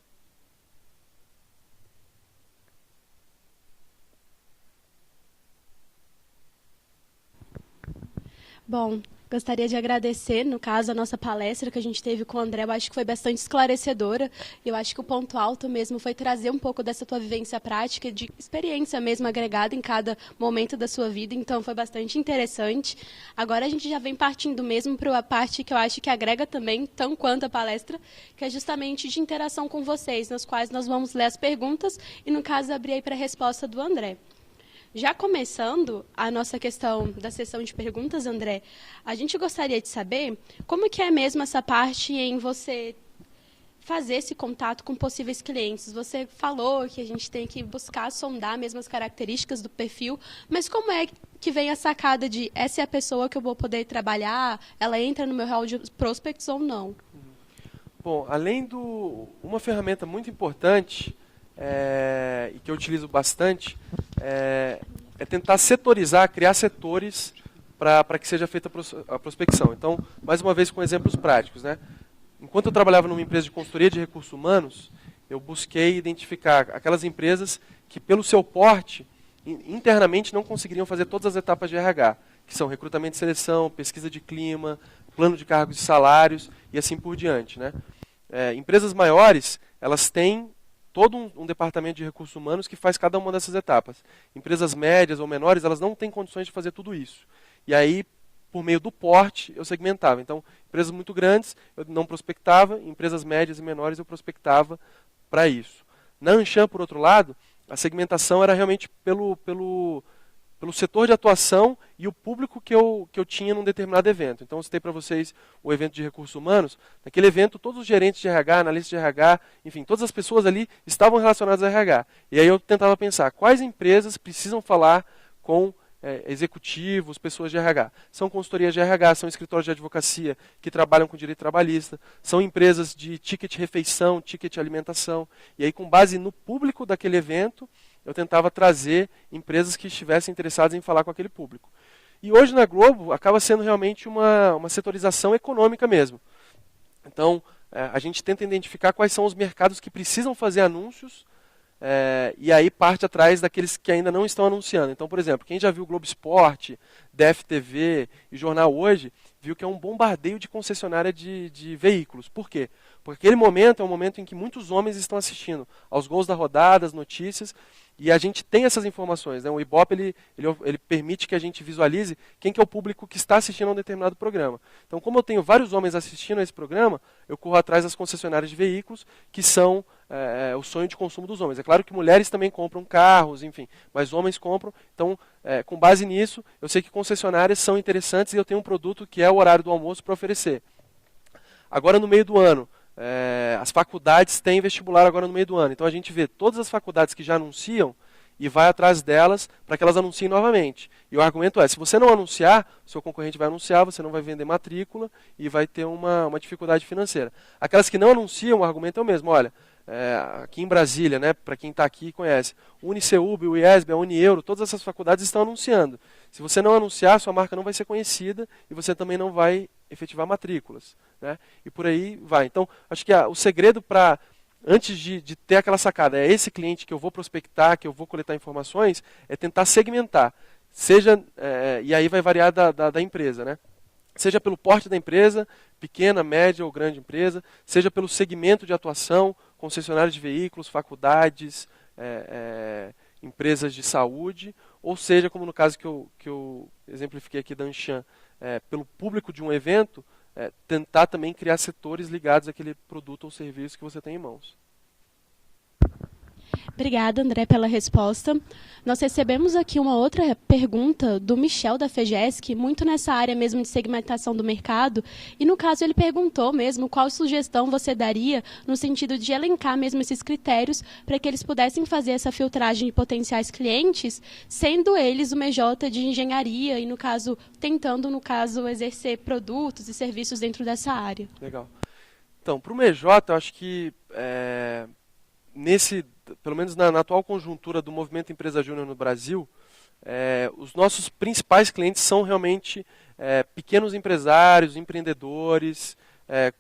Bom, gostaria de agradecer, no caso, a nossa palestra que a gente teve com o André. Eu acho que foi bastante esclarecedora. Eu acho que o ponto alto mesmo foi trazer um pouco dessa tua vivência prática, de experiência mesmo agregada em cada momento da sua vida. Então, foi bastante interessante. Agora a gente já vem partindo mesmo para a parte que eu acho que agrega também, tão quanto a palestra, que é justamente de interação com vocês, nas quais nós vamos ler as perguntas e, no caso, abrir aí para a resposta do André. Já começando a nossa questão da sessão de perguntas, André, a gente gostaria de saber como que é mesmo essa parte em você fazer esse contato com possíveis clientes. Você falou que a gente tem que buscar sondar mesmo as características do perfil, mas como é que vem a sacada de essa é a pessoa que eu vou poder trabalhar, ela entra no meu hall de prospects ou não? Bom, uma ferramenta muito importante e que eu utilizo bastante é tentar setorizar, criar setores para que seja feita a prospecção. Então, mais uma vez com exemplos práticos, né? Enquanto eu trabalhava numa empresa de consultoria de recursos humanos, eu busquei identificar aquelas empresas que, pelo seu porte, internamente não conseguiriam fazer todas as etapas de RH, que são recrutamento e seleção, pesquisa de clima, plano de cargos e salários e assim por diante, né? Empresas maiores, elas têm todo um departamento de recursos humanos que faz cada uma dessas etapas. Empresas médias ou menores, elas não têm condições de fazer tudo isso. E aí, por meio do porte, eu segmentava. Então, empresas muito grandes, eu não prospectava, empresas médias e menores, eu prospectava para isso. Na Anshan, por outro lado, a segmentação era realmente pelo setor de atuação e o público que eu tinha num determinado evento. Então, eu citei para vocês o evento de recursos humanos. Naquele evento, todos os gerentes de RH, analistas de RH, enfim, todas as pessoas ali estavam relacionadas a RH. E aí eu tentava pensar quais empresas precisam falar com executivos, pessoas de RH. São consultorias de RH, são escritórios de advocacia que trabalham com direito trabalhista, são empresas de ticket refeição, ticket alimentação. E aí, com base no público daquele evento, eu tentava trazer empresas que estivessem interessadas em falar com aquele público. E hoje na Globo acaba sendo realmente uma setorização econômica mesmo. Então, a gente tenta identificar quais são os mercados que precisam fazer anúncios e aí parte atrás daqueles que ainda não estão anunciando. Então, por exemplo, quem já viu Globo Esporte, DFTV e Jornal Hoje, viu que é um bombardeio de concessionária de veículos. Por quê? Porque aquele momento é um momento em que muitos homens estão assistindo aos gols da rodada, às notícias, e a gente tem essas informações, né? O Ibope ele permite que a gente visualize quem que é o público que está assistindo a um determinado programa. Então, como eu tenho vários homens assistindo a esse programa, eu corro atrás das concessionárias de veículos, que são o sonho de consumo dos homens. É claro que mulheres também compram carros, enfim, mas homens compram. Então, com base nisso, eu sei que concessionárias são interessantes e eu tenho um produto que é o horário do almoço para oferecer. Agora, no meio do ano, as faculdades têm vestibular agora no meio do ano. Então a gente vê todas as faculdades que já anunciam e vai atrás delas para que elas anunciem novamente. E o argumento é, se você não anunciar, o seu concorrente vai anunciar, você não vai vender matrícula e vai ter uma dificuldade financeira. Aquelas que não anunciam, o argumento é o mesmo. Olha, aqui em Brasília, né, para quem está aqui e conhece, o UniCeub, o IESB, a Unieuro, todas essas faculdades estão anunciando. Se você não anunciar, sua marca não vai ser conhecida e você também não vai efetivar matrículas, né? E por aí vai. Então, acho que o segredo para, antes de ter aquela sacada, é esse cliente que eu vou prospectar, que eu vou coletar informações, é tentar segmentar. E aí vai variar da empresa, né? Seja pelo porte da empresa, pequena, média ou grande empresa, seja pelo segmento de atuação, concessionários de veículos, faculdades, empresas de saúde, ou seja, como no caso que eu exemplifiquei aqui da Anshan, pelo público de um evento, tentar também criar setores ligados àquele produto ou serviço que você tem em mãos. Obrigada, André, pela resposta. Nós recebemos aqui uma outra pergunta do Michel, da FEGESC, muito nessa área mesmo de segmentação do mercado. E, no caso, ele perguntou mesmo qual sugestão você daria no sentido de elencar mesmo esses critérios para que eles pudessem fazer essa filtragem de potenciais clientes, sendo eles uma EJ de engenharia e, no caso, tentando, exercer produtos e serviços dentro dessa área. Legal. Então, para o EJ, eu acho que pelo menos na atual conjuntura do movimento Empresa Júnior no Brasil, os nossos principais clientes são realmente pequenos empresários, empreendedores,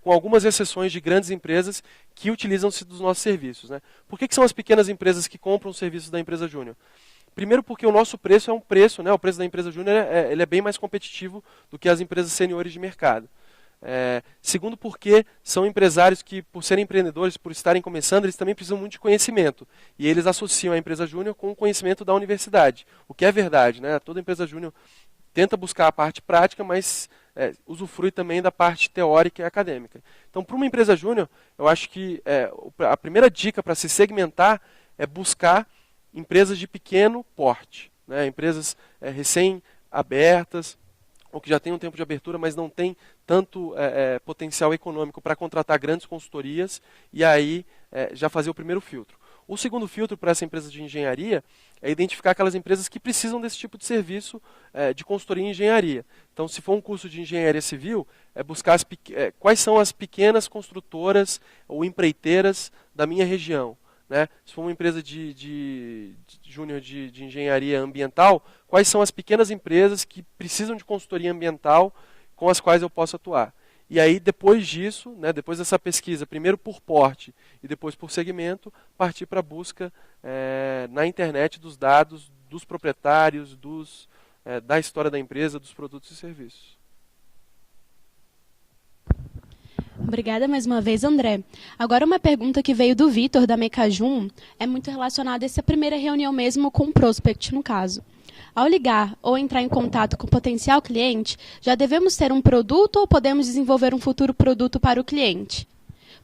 com algumas exceções de grandes empresas que utilizam-se dos nossos serviços, né? Por que são as pequenas empresas que compram os serviços da Empresa Júnior? Primeiro porque o nosso preço é um preço, né? O preço da Empresa Júnior ele é bem mais competitivo do que as empresas seniores de mercado. Segundo porque são empresários que, por serem empreendedores, por estarem começando, eles também precisam muito de conhecimento. E eles associam a empresa júnior com o conhecimento da universidade. O que é verdade, né? Toda empresa júnior tenta buscar a parte prática, mas usufrui também da parte teórica e acadêmica. Então, para uma empresa júnior, eu acho que a primeira dica para se segmentar é buscar empresas de pequeno porte, né? Empresas recém-abertas, ou que já tem um tempo de abertura, mas não tem tanto potencial econômico para contratar grandes consultorias, e aí já fazer o primeiro filtro. O segundo filtro para essa empresa de engenharia é identificar aquelas empresas que precisam desse tipo de serviço de consultoria em engenharia. Então, se for um curso de engenharia civil, buscar quais são as pequenas construtoras ou empreiteiras da minha região, né? Se for uma empresa de júnior de engenharia ambiental, quais são as pequenas empresas que precisam de consultoria ambiental com as quais eu posso atuar? E aí, depois disso, né, depois dessa pesquisa, primeiro por porte e depois por segmento, partir para a busca na internet dos dados, dos proprietários, da história da empresa, dos produtos e serviços. Obrigada mais uma vez, André. Agora uma pergunta que veio do Vitor, da Mecajum, é muito relacionada a essa primeira reunião mesmo com o prospect, no caso. Ao ligar ou entrar em contato com o potencial cliente, já devemos ter um produto ou podemos desenvolver um futuro produto para o cliente?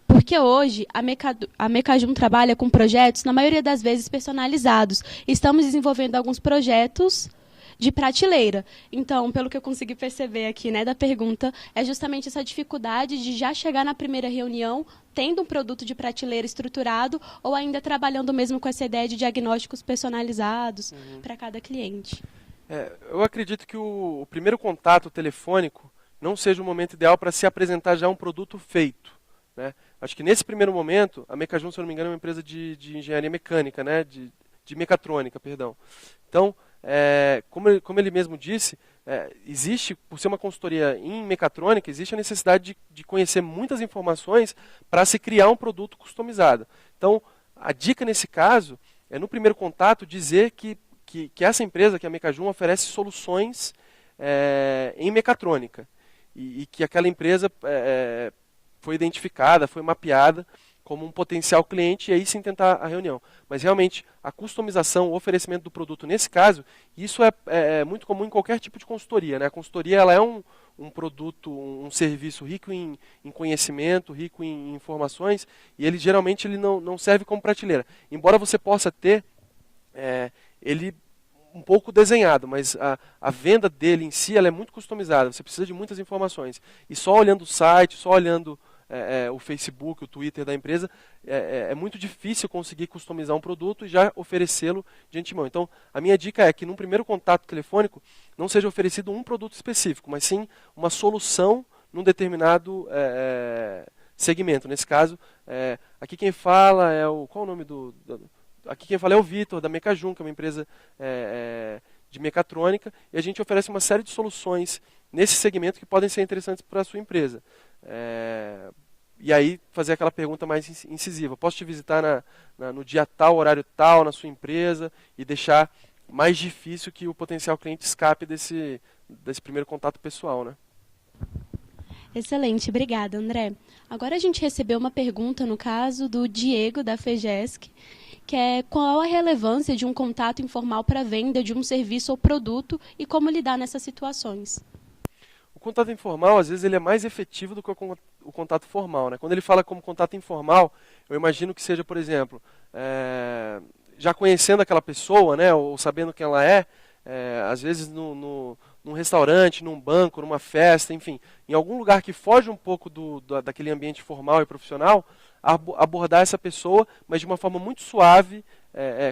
Porque hoje a Mecajum trabalha com projetos, na maioria das vezes, personalizados. Estamos desenvolvendo alguns projetos de prateleira. Então, pelo que eu consegui perceber aqui, né, da pergunta, é justamente essa dificuldade de já chegar na primeira reunião tendo um produto de prateleira estruturado ou ainda trabalhando mesmo com essa ideia de diagnósticos personalizados para cada cliente. Eu acredito que o primeiro contato telefônico não seja o momento ideal para se apresentar já um produto feito, né? Acho que nesse primeiro momento, a Mecajum, se eu não me engano, é uma empresa de engenharia mecânica, né, de mecatrônica, perdão. Então, como ele mesmo disse, existe, por ser uma consultoria em mecatrônica, existe a necessidade de conhecer muitas informações para se criar um produto customizado. Então, a dica nesse caso é, no primeiro contato, dizer que essa empresa, que é a Mecajum, oferece soluções em mecatrônica. E que aquela empresa foi identificada, foi mapeada como um potencial cliente, e aí sim tentar a reunião. Mas realmente, a customização, o oferecimento do produto, nesse caso, isso é muito comum em qualquer tipo de consultoria, né? A consultoria ela é um produto, um serviço rico em conhecimento, rico em informações, e ele geralmente não serve como prateleira. Embora você possa ter ele um pouco desenhado, mas a venda dele em si ela é muito customizada, você precisa de muitas informações. E só olhando o site, só olhando o Facebook, o Twitter da empresa, é muito difícil conseguir customizar um produto e já oferecê-lo de antemão. Então, a minha dica é que num primeiro contato telefônico não seja oferecido um produto específico, mas sim uma solução num determinado segmento. Nesse caso, aqui quem fala é o... Qual o nome aqui quem fala é o Vitor, da Mecajum, que é uma empresa de mecatrônica, e a gente oferece uma série de soluções nesse segmento que podem ser interessantes para a sua empresa. E aí fazer aquela pergunta mais incisiva. Posso te visitar no dia tal, horário tal, na sua empresa, e deixar mais difícil que o potencial cliente escape desse primeiro contato pessoal, né? Excelente, obrigada, André. Agora a gente recebeu uma pergunta, no caso, do Diego, da FEGESC, que é qual a relevância de um contato informal para a venda de um serviço ou produto e como lidar nessas situações. O contato informal, às vezes, ele é mais efetivo do que o contato formal, né? Quando ele fala como contato informal, eu imagino que seja, por exemplo, já conhecendo aquela pessoa, né, ou sabendo quem ela é, às vezes num restaurante, num banco, numa festa, enfim, em algum lugar que foge um pouco daquele ambiente formal e profissional, abordar essa pessoa, mas de uma forma muito suave,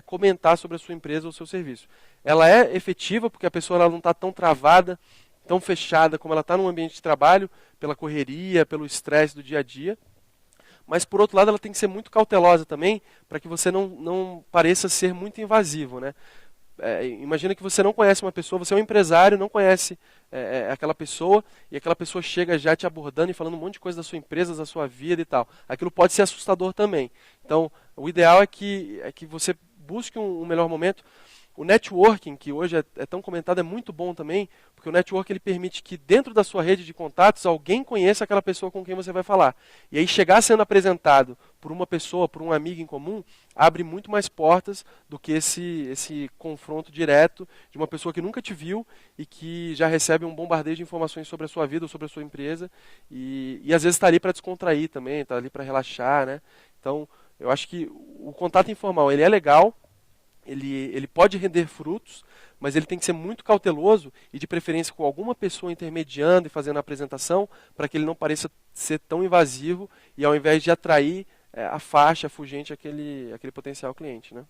comentar sobre a sua empresa ou o seu serviço. Ela é efetiva porque a pessoa ela não está tão travada, tão fechada como ela está num ambiente de trabalho, pela correria, pelo estresse do dia a dia. Mas, por outro lado, ela tem que ser muito cautelosa também, para que você não pareça ser muito invasivo, né? Imagina que você não conhece uma pessoa, você é um empresário, não conhece aquela pessoa, e aquela pessoa chega já te abordando e falando um monte de coisa da sua empresa, da sua vida e tal. Aquilo pode ser assustador também. Então, o ideal é que você busque um melhor momento. O networking, que hoje é tão comentado, é muito bom também, porque o networking ele permite que dentro da sua rede de contatos alguém conheça aquela pessoa com quem você vai falar. E aí chegar sendo apresentado por uma pessoa, por um amigo em comum, abre muito mais portas do que esse confronto direto de uma pessoa que nunca te viu e que já recebe um bombardeio de informações sobre a sua vida ou sobre a sua empresa e às vezes está ali para descontrair também, está ali para relaxar, né? Então, eu acho que o contato informal ele é legal, ele pode render frutos, mas ele tem que ser muito cauteloso e de preferência com alguma pessoa intermediando e fazendo a apresentação para que ele não pareça ser tão invasivo e ao invés de atrair, afaste, afugente aquele potencial cliente, né?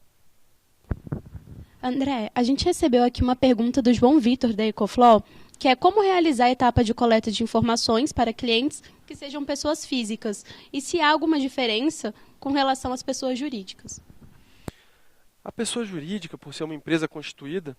André, a gente recebeu aqui uma pergunta do João Vitor, da Ecoflow, que é como realizar a etapa de coleta de informações para clientes que sejam pessoas físicas e se há alguma diferença com relação às pessoas jurídicas. A pessoa jurídica, por ser uma empresa constituída,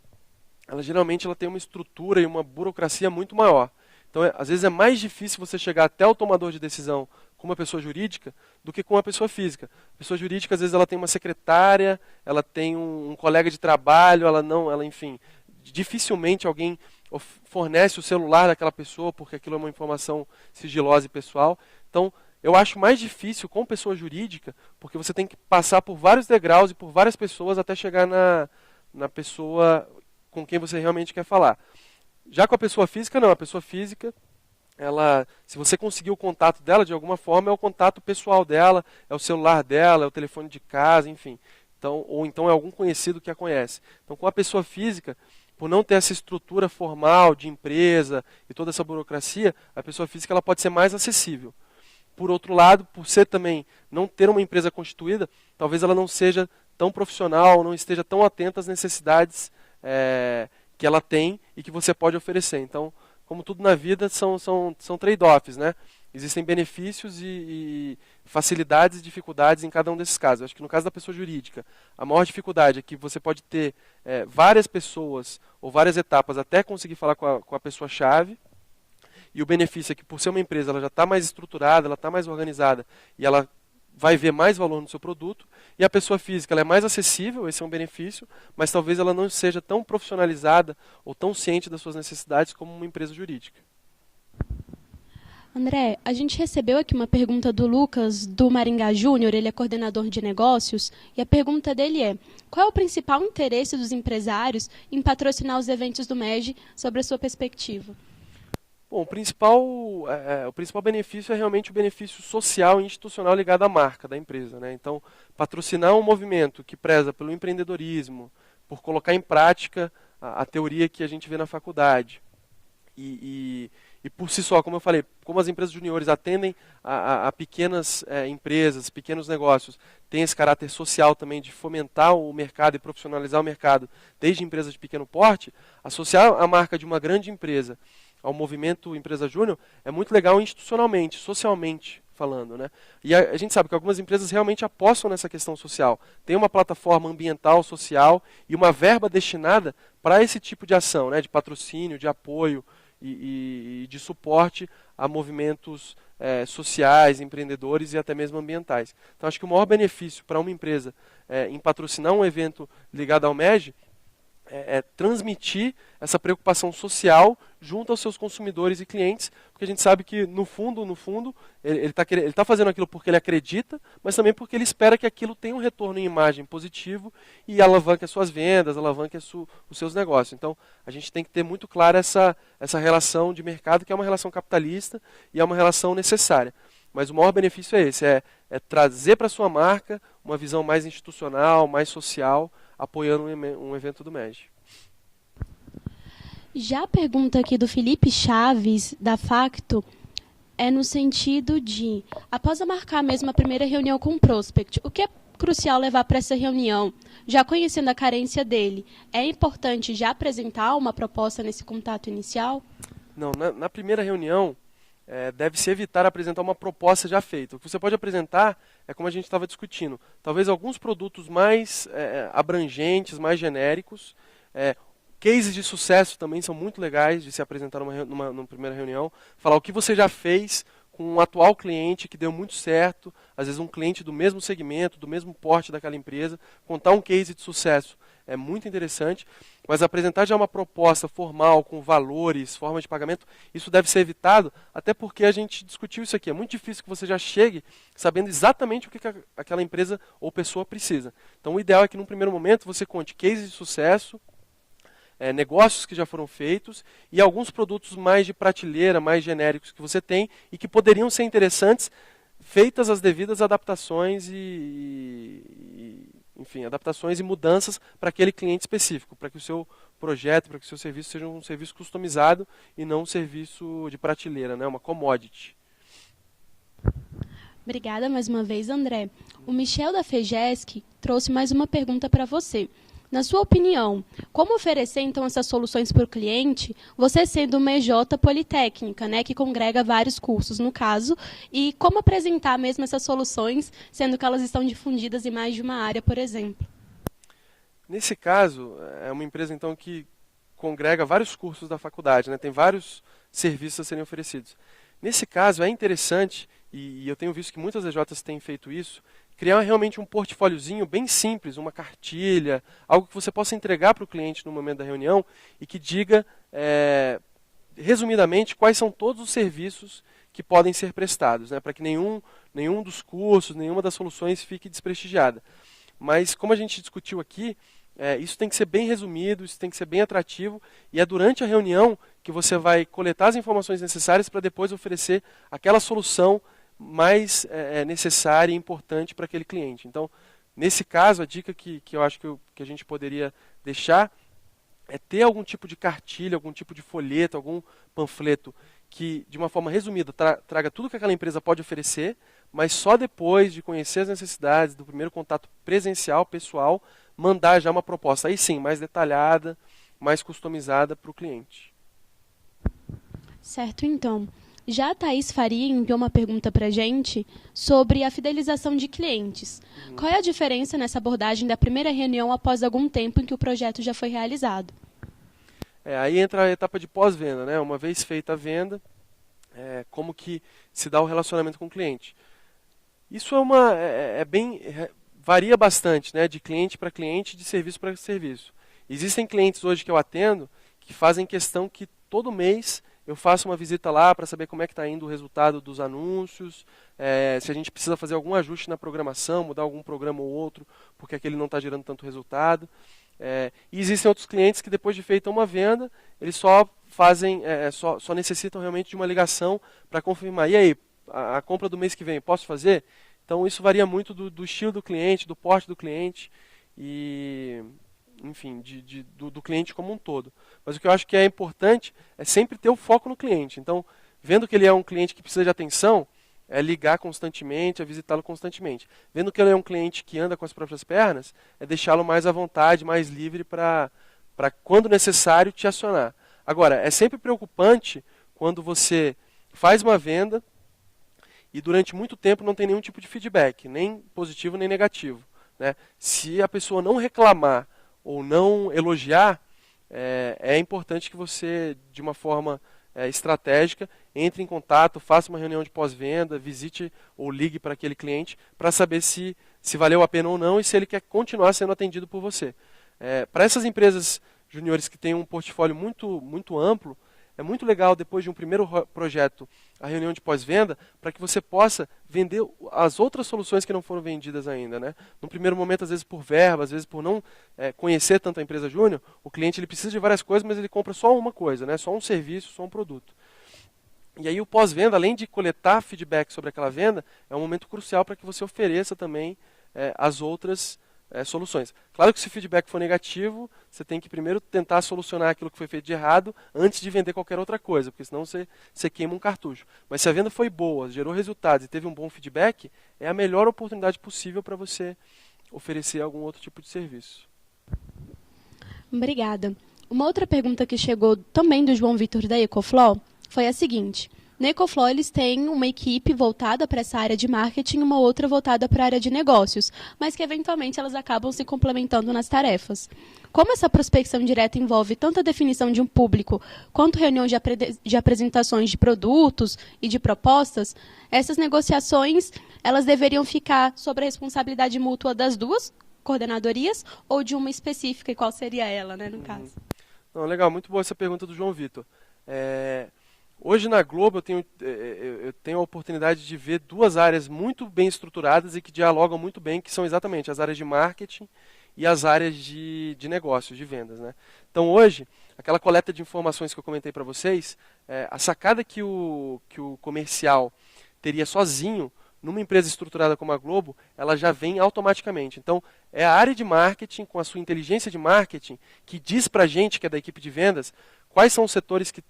geralmente ela tem uma estrutura e uma burocracia muito maior. Então, às vezes é mais difícil você chegar até o tomador de decisão com uma pessoa jurídica do que com uma pessoa física. A pessoa jurídica, às vezes, ela tem uma secretária, ela tem um colega de trabalho, enfim, dificilmente alguém fornece o celular daquela pessoa porque aquilo é uma informação sigilosa e pessoal. Então, eu acho mais difícil com pessoa jurídica, porque você tem que passar por vários degraus e por várias pessoas até chegar na pessoa com quem você realmente quer falar. Já com a pessoa física, não. A pessoa física, se você conseguir o contato dela, de alguma forma, é o contato pessoal dela, é o celular dela, é o telefone de casa, enfim. Ou então é algum conhecido que a conhece. Então, com a pessoa física, por não ter essa estrutura formal de empresa e toda essa burocracia, a pessoa física ela pode ser mais acessível. Por outro lado, por ser também não ter uma empresa constituída, talvez ela não seja tão profissional, não esteja tão atenta às necessidades que ela tem e que você pode oferecer. Então, como tudo na vida, são trade-offs, né? Existem benefícios e facilidades e dificuldades em cada um desses casos. Eu acho que no caso da pessoa jurídica, a maior dificuldade é que você pode ter várias pessoas ou várias etapas até conseguir falar com a pessoa-chave. E o benefício é que, por ser uma empresa, ela já está mais estruturada, ela está mais organizada e ela vai ver mais valor no seu produto. E a pessoa física ela é mais acessível, esse é um benefício, mas talvez ela não seja tão profissionalizada ou tão ciente das suas necessidades como uma empresa jurídica. André, a gente recebeu aqui uma pergunta do Lucas, do Maringá Júnior, ele é coordenador de negócios, e a pergunta dele é: qual é o principal interesse dos empresários em patrocinar os eventos do MEG sobre a sua perspectiva? Bom, o principal benefício é realmente o benefício social e institucional ligado à marca da empresa, né? Então, patrocinar um movimento que preza pelo empreendedorismo, por colocar em prática a teoria que a gente vê na faculdade, e E por si só, como eu falei, como as empresas juniores atendem a pequenas empresas, pequenos negócios, tem esse caráter social também de fomentar o mercado e profissionalizar o mercado, desde empresas de pequeno porte, associar a marca de uma grande empresa ao movimento Empresa Júnior é muito legal institucionalmente, socialmente falando, né? E a gente sabe que algumas empresas realmente apostam nessa questão social. Tem uma plataforma ambiental, social e uma verba destinada para esse tipo de ação, né? De patrocínio, de apoio e de suporte a movimentos sociais, empreendedores e até mesmo ambientais. Então acho que o maior benefício para uma empresa em patrocinar um evento ligado ao MEG é transmitir essa preocupação social junto aos seus consumidores e clientes, porque a gente sabe que, no fundo, ele está fazendo aquilo porque ele acredita, mas também porque ele espera que aquilo tenha um retorno em imagem positivo e alavanque as suas vendas, alavanque os seus negócios. Então, a gente tem que ter muito clara essa relação de mercado, que é uma relação capitalista e é uma relação necessária. Mas o maior benefício é esse, é trazer para a sua marca uma visão mais institucional, mais social, apoiando um evento do MEG. Já a pergunta aqui do Felipe Chaves, da Facto, é no sentido de, após marcar mesmo a primeira reunião com o prospect, o que é crucial levar para essa reunião? Já conhecendo a carência dele, é importante já apresentar uma proposta nesse contato inicial? Não, na primeira reunião, deve-se evitar apresentar uma proposta já feita. O que você pode apresentar é como a gente estava discutindo. Talvez alguns produtos mais abrangentes, mais genéricos. Cases de sucesso também são muito legais de se apresentar numa primeira reunião. Falar o que você já fez com um atual cliente que deu muito certo, às vezes um cliente do mesmo segmento, do mesmo porte daquela empresa. Contar um case de sucesso é muito interessante, mas apresentar já uma proposta formal, com valores, formas de pagamento, isso deve ser evitado, até porque a gente discutiu isso aqui. É muito difícil que você já chegue sabendo exatamente o que aquela empresa ou pessoa precisa. Então o ideal é que num primeiro momento você conte cases de sucesso, negócios que já foram feitos e alguns produtos mais de prateleira, mais genéricos que você tem e que poderiam ser interessantes, feitas as devidas adaptações enfim, adaptações e mudanças para aquele cliente específico, para que o seu projeto, para que o seu serviço seja um serviço customizado e não um serviço de prateleira, né? Uma commodity. Obrigada mais uma vez, André. O Michel da FEGESC trouxe mais uma pergunta para você. Na sua opinião, como oferecer então essas soluções para o cliente, você sendo uma EJ politécnica, né, que congrega vários cursos no caso, e como apresentar mesmo essas soluções, sendo que elas estão difundidas em mais de uma área, por exemplo? Nesse caso, é uma empresa então que congrega vários cursos da faculdade, né, tem vários serviços a serem oferecidos. Nesse caso, é interessante, e eu tenho visto que muitas EJs têm feito isso, criar realmente um portfóliozinho bem simples, uma cartilha, algo que você possa entregar para o cliente no momento da reunião e que diga, resumidamente, quais são todos os serviços que podem ser prestados, né, para que nenhum dos cursos, nenhuma das soluções fique desprestigiada. Mas, como a gente discutiu aqui, isso tem que ser bem resumido, isso tem que ser bem atrativo, e é durante a reunião que você vai coletar as informações necessárias para depois oferecer aquela solução mais necessária e importante para aquele cliente. Então, nesse caso, a dica que eu acho que a gente poderia deixar é ter algum tipo de cartilha, algum tipo de folheto, algum panfleto que, de uma forma resumida, traga tudo que aquela empresa pode oferecer, mas só depois de conhecer as necessidades, do primeiro contato presencial, pessoal, mandar já uma proposta, aí sim, mais detalhada, mais customizada para o cliente. Certo, então. Já a Thaís Faria enviou uma pergunta para a gente sobre a fidelização de clientes. Qual é a diferença nessa abordagem da primeira reunião após algum tempo em que o projeto já foi realizado? Aí entra a etapa de pós-venda, né? Uma vez feita a venda, como que se dá o relacionamento com o cliente. Isso varia bastante, né? De cliente para cliente, de serviço para serviço. Existem clientes hoje que eu atendo que fazem questão que todo mês eu faço uma visita lá para saber como é que está indo o resultado dos anúncios, se a gente precisa fazer algum ajuste na programação, mudar algum programa ou outro, porque aquele não está gerando tanto resultado. E existem outros clientes que depois de feita uma venda, eles só necessitam realmente de uma ligação para confirmar. E aí, a compra do mês que vem, posso fazer? Então isso varia muito do estilo do cliente, do porte do cliente. E enfim, do cliente como um todo. Mas o que eu acho que é importante é sempre ter o foco no cliente. Então, vendo que ele é um cliente que precisa de atenção, é ligar constantemente, é visitá-lo constantemente. Vendo que ele é um cliente que anda com as próprias pernas, é deixá-lo mais à vontade, mais livre para quando necessário, te acionar. Agora, é sempre preocupante quando você faz uma venda e durante muito tempo não tem nenhum tipo de feedback, nem positivo nem negativo, né? Se a pessoa não reclamar ou não elogiar, é importante que você, de uma forma estratégica, entre em contato, faça uma reunião de pós-venda, visite ou ligue para aquele cliente para saber se valeu a pena ou não e se ele quer continuar sendo atendido por você. Para essas empresas juniores que têm um portfólio muito amplo, é muito legal, depois de um primeiro projeto, a reunião de pós-venda, para que você possa vender as outras soluções que não foram vendidas ainda, né? No primeiro momento, às vezes por verba, às vezes por não conhecer tanto a empresa júnior, o cliente ele precisa de várias coisas, mas ele compra só uma coisa, né? Só um serviço, só um produto. E aí o pós-venda, além de coletar feedback sobre aquela venda, é um momento crucial para que você ofereça também as outras soluções. Claro que se o feedback for negativo, você tem que primeiro tentar solucionar aquilo que foi feito de errado antes de vender qualquer outra coisa, porque senão você queima um cartucho. Mas se a venda foi boa, gerou resultados e teve um bom feedback, é a melhor oportunidade possível para você oferecer algum outro tipo de serviço. Obrigada. Uma outra pergunta que chegou também do João Vitor da Ecoflow foi a seguinte: na Ecoflow, eles têm uma equipe voltada para essa área de marketing e uma outra voltada para a área de negócios, mas que eventualmente elas acabam se complementando nas tarefas. Como essa prospecção direta envolve tanto a definição de um público quanto reunião de apresentações de produtos e de propostas, essas negociações elas deveriam ficar sob a responsabilidade mútua das duas coordenadorias ou de uma específica, e qual seria ela, né, no caso? Não, legal, muito boa essa pergunta do João Vitor. Hoje na Globo eu tenho a oportunidade de ver duas áreas muito bem estruturadas e que dialogam muito bem, que são exatamente as áreas de marketing e as áreas de negócios, de vendas, né? Então hoje, aquela coleta de informações que eu comentei para vocês, a sacada que o comercial teria sozinho, numa empresa estruturada como a Globo, ela já vem automaticamente. Então, é a área de marketing, com a sua inteligência de marketing, que diz para a gente, que é da equipe de vendas, quais são os setores que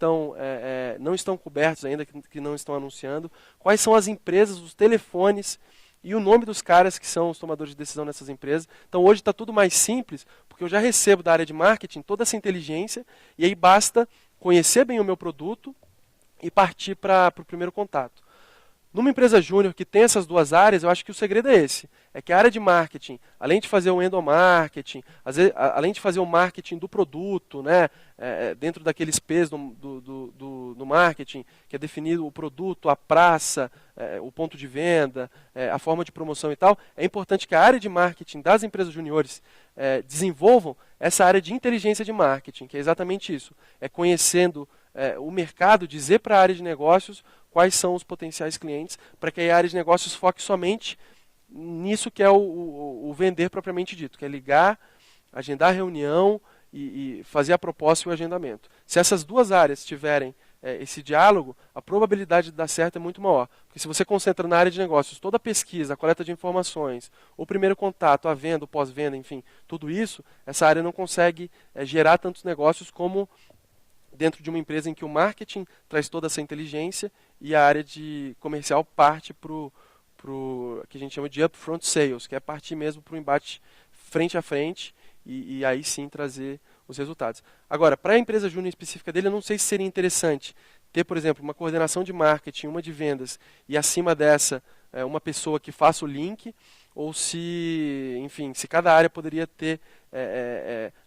não estão cobertos ainda, que não estão anunciando, quais são as empresas, os telefones e o nome dos caras que são os tomadores de decisão nessas empresas. Então, hoje está tudo mais simples, porque eu já recebo da área de marketing toda essa inteligência, e aí basta conhecer bem o meu produto e partir para o primeiro contato. Numa empresa júnior que tem essas duas áreas, eu acho que o segredo é esse. É que a área de marketing, além de fazer o endomarketing, além de fazer o marketing do produto, né, dentro daqueles P's do marketing, que é definido o produto, a praça, o ponto de venda, a forma de promoção e tal, é importante que a área de marketing das empresas juniores desenvolvam essa área de inteligência de marketing, que é exatamente isso. É conhecendo o mercado, dizer para a área de negócios quais são os potenciais clientes, para que a área de negócios foque somente nisso que é o vender propriamente dito, que é ligar, agendar a reunião e fazer a proposta e o agendamento. Se essas duas áreas tiverem esse diálogo, a probabilidade de dar certo é muito maior. Porque se você concentra na área de negócios toda a pesquisa, a coleta de informações, o primeiro contato, a venda, o pós-venda, enfim, tudo isso, essa área não consegue gerar tantos negócios como dentro de uma empresa em que o marketing traz toda essa inteligência e a área de comercial parte para o que a gente chama de upfront sales, que é partir mesmo para o embate frente a frente e aí sim trazer os resultados. Agora, para a empresa júnior específica dele, eu não sei se seria interessante ter, por exemplo, uma coordenação de marketing, uma de vendas e acima dessa uma pessoa que faça o link, ou se, enfim, se cada área poderia ter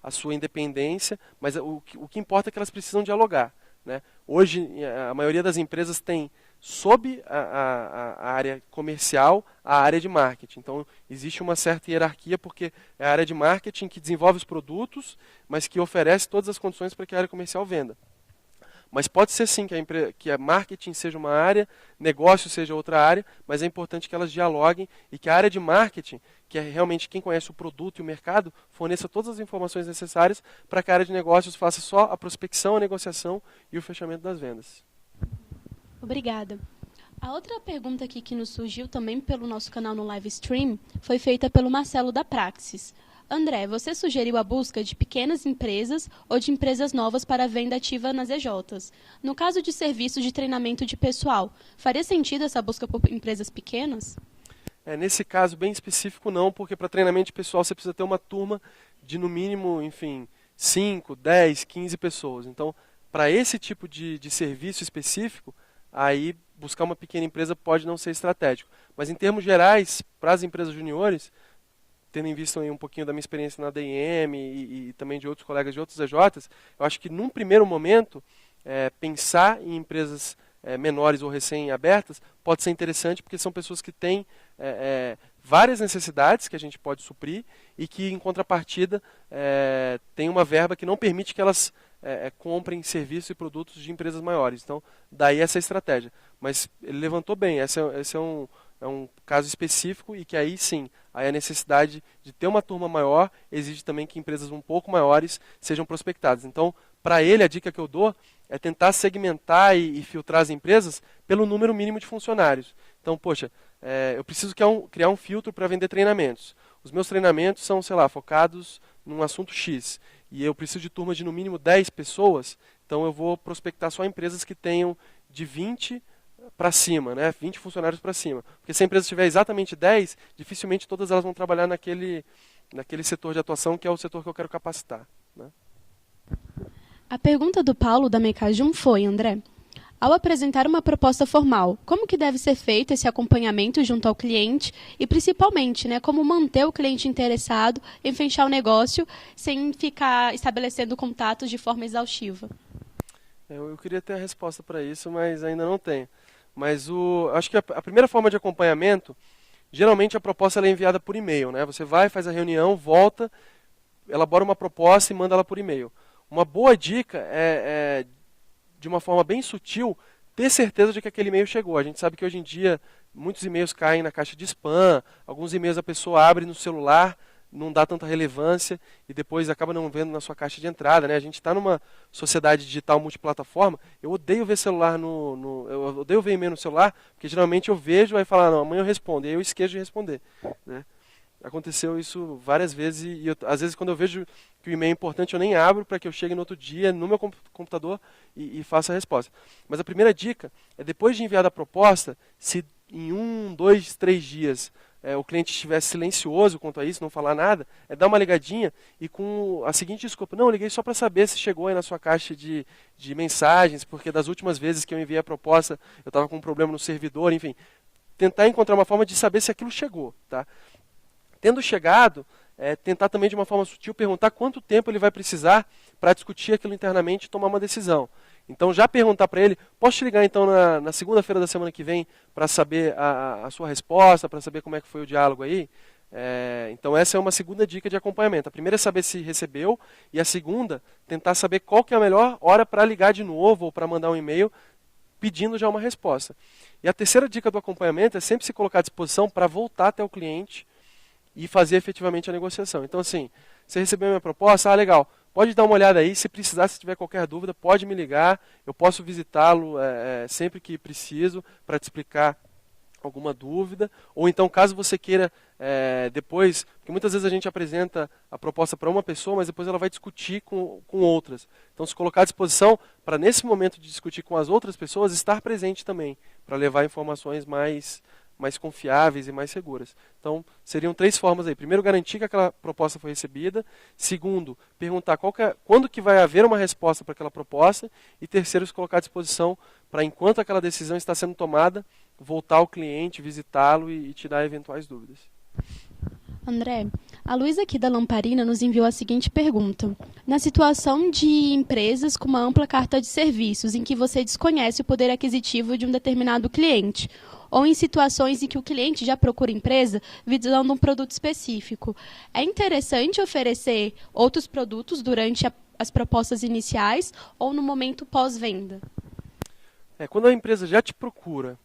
a sua independência, mas o que importa é que elas precisam dialogar, né? Hoje, a maioria das empresas tem, sob a área comercial, a área de marketing. Então, existe uma certa hierarquia, porque é a área de marketing que desenvolve os produtos, mas que oferece todas as condições para que a área comercial venda. Mas pode ser sim que a marketing seja uma área, negócio seja outra área, mas é importante que elas dialoguem e que a área de marketing, que é realmente quem conhece o produto e o mercado, forneça todas as informações necessárias para que a área de negócios faça só a prospecção, a negociação e o fechamento das vendas. Obrigada. A outra pergunta aqui que nos surgiu também pelo nosso canal no live stream foi feita pelo Marcelo da Praxis. André, você sugeriu a busca de pequenas empresas ou de empresas novas para a venda ativa nas EJs. No caso de serviços de treinamento de pessoal, faria sentido essa busca por empresas pequenas? Nesse caso bem específico não, porque para treinamento de pessoal você precisa ter uma turma de no mínimo, enfim, 5, 10, 15 pessoas. Então, para esse tipo de serviço específico, aí buscar uma pequena empresa pode não ser estratégico. Mas em termos gerais, para as empresas juniores, tendo em vista aí um pouquinho da minha experiência na DIM e também de outros colegas de outros EJs, eu acho que num primeiro momento, pensar em empresas menores ou recém-abertas pode ser interessante, porque são pessoas que têm várias necessidades que a gente pode suprir e que, em contrapartida, tem uma verba que não permite que elas comprem serviços e produtos de empresas maiores. Então, daí essa estratégia. Mas ele levantou bem, esse é um caso específico e que aí sim, aí a necessidade de ter uma turma maior exige também que empresas um pouco maiores sejam prospectadas. Então, para ele, a dica que eu dou é tentar segmentar e filtrar as empresas pelo número mínimo de funcionários. Então, poxa, eu preciso criar um filtro para vender treinamentos. Os meus treinamentos são, sei lá, focados num assunto X. E eu preciso de turmas de no mínimo 10 pessoas, então eu vou prospectar só empresas que tenham de 20 para cima, né? 20 funcionários para cima. Porque se a empresa tiver exatamente 10, dificilmente todas elas vão trabalhar naquele setor de atuação que é o setor que eu quero capacitar, né? A pergunta do Paulo da Mecajum foi, André, ao apresentar uma proposta formal, como que deve ser feito esse acompanhamento junto ao cliente e, principalmente, né, como manter o cliente interessado em fechar o negócio sem ficar estabelecendo contatos de forma exaustiva? Eu queria ter a resposta para isso, mas ainda não tenho. Mas acho que a primeira forma de acompanhamento, geralmente a proposta ela é enviada por e-mail, né? Você vai, faz a reunião, volta, elabora uma proposta e manda ela por e-mail. Uma boa dica de uma forma bem sutil, ter certeza de que aquele e-mail chegou. A gente sabe que hoje em dia muitos e-mails caem na caixa de spam, alguns e-mails a pessoa abre no celular, não dá tanta relevância e depois acaba não vendo na sua caixa de entrada, né? A gente está numa sociedade digital multiplataforma. Eu odeio ver celular eu odeio ver e-mail no celular, porque geralmente eu vejo e falo, não, amanhã eu respondo, e aí eu esqueço de responder, né? Aconteceu isso várias vezes e às vezes quando eu vejo que o e-mail é importante eu nem abro para que eu chegue no outro dia no meu computador e faça a resposta. Mas a primeira dica é depois de enviar a proposta, se em 1, 2, 3 dias o cliente estiver silencioso quanto a isso, não falar nada, dar uma ligadinha e com a seguinte desculpa, não, eu liguei só para saber se chegou aí na sua caixa de mensagens, porque das últimas vezes que eu enviei a proposta eu estava com um problema no servidor, enfim. Tentar encontrar uma forma de saber se aquilo chegou, tá? Tendo chegado, tentar também de uma forma sutil perguntar quanto tempo ele vai precisar para discutir aquilo internamente e tomar uma decisão. Então já perguntar para ele, posso te ligar então na segunda-feira da semana que vem para saber a sua resposta, para saber como é que foi o diálogo aí? Então essa é uma segunda dica de acompanhamento. A primeira é saber se recebeu e a segunda, tentar saber qual que é a melhor hora para ligar de novo ou para mandar um e-mail pedindo já uma resposta. E a terceira dica do acompanhamento é sempre se colocar à disposição para voltar até o cliente e fazer efetivamente a negociação. Então, assim, você recebeu a minha proposta, legal, pode dar uma olhada aí, se precisar, se tiver qualquer dúvida, pode me ligar, eu posso visitá-lo sempre que preciso para te explicar alguma dúvida, ou então caso você queira depois, porque muitas vezes a gente apresenta a proposta para uma pessoa, mas depois ela vai discutir com outras. Então se colocar à disposição para nesse momento de discutir com as outras pessoas, estar presente também, para levar informações mais confiáveis e mais seguras. Então, seriam 3 formas aí. Primeiro, garantir que aquela proposta foi recebida. Segundo, perguntar quando que vai haver uma resposta para aquela proposta. E terceiro, se colocar à disposição para, enquanto aquela decisão está sendo tomada, voltar ao cliente, visitá-lo e tirar eventuais dúvidas. André, a Luísa aqui da Lamparina nos enviou a seguinte pergunta. Na situação de empresas com uma ampla carta de serviços, em que você desconhece o poder aquisitivo de um determinado cliente, ou em situações em que o cliente já procura empresa visando um produto específico, é interessante oferecer outros produtos durante as propostas iniciais ou no momento pós-venda? Quando a empresa já te procura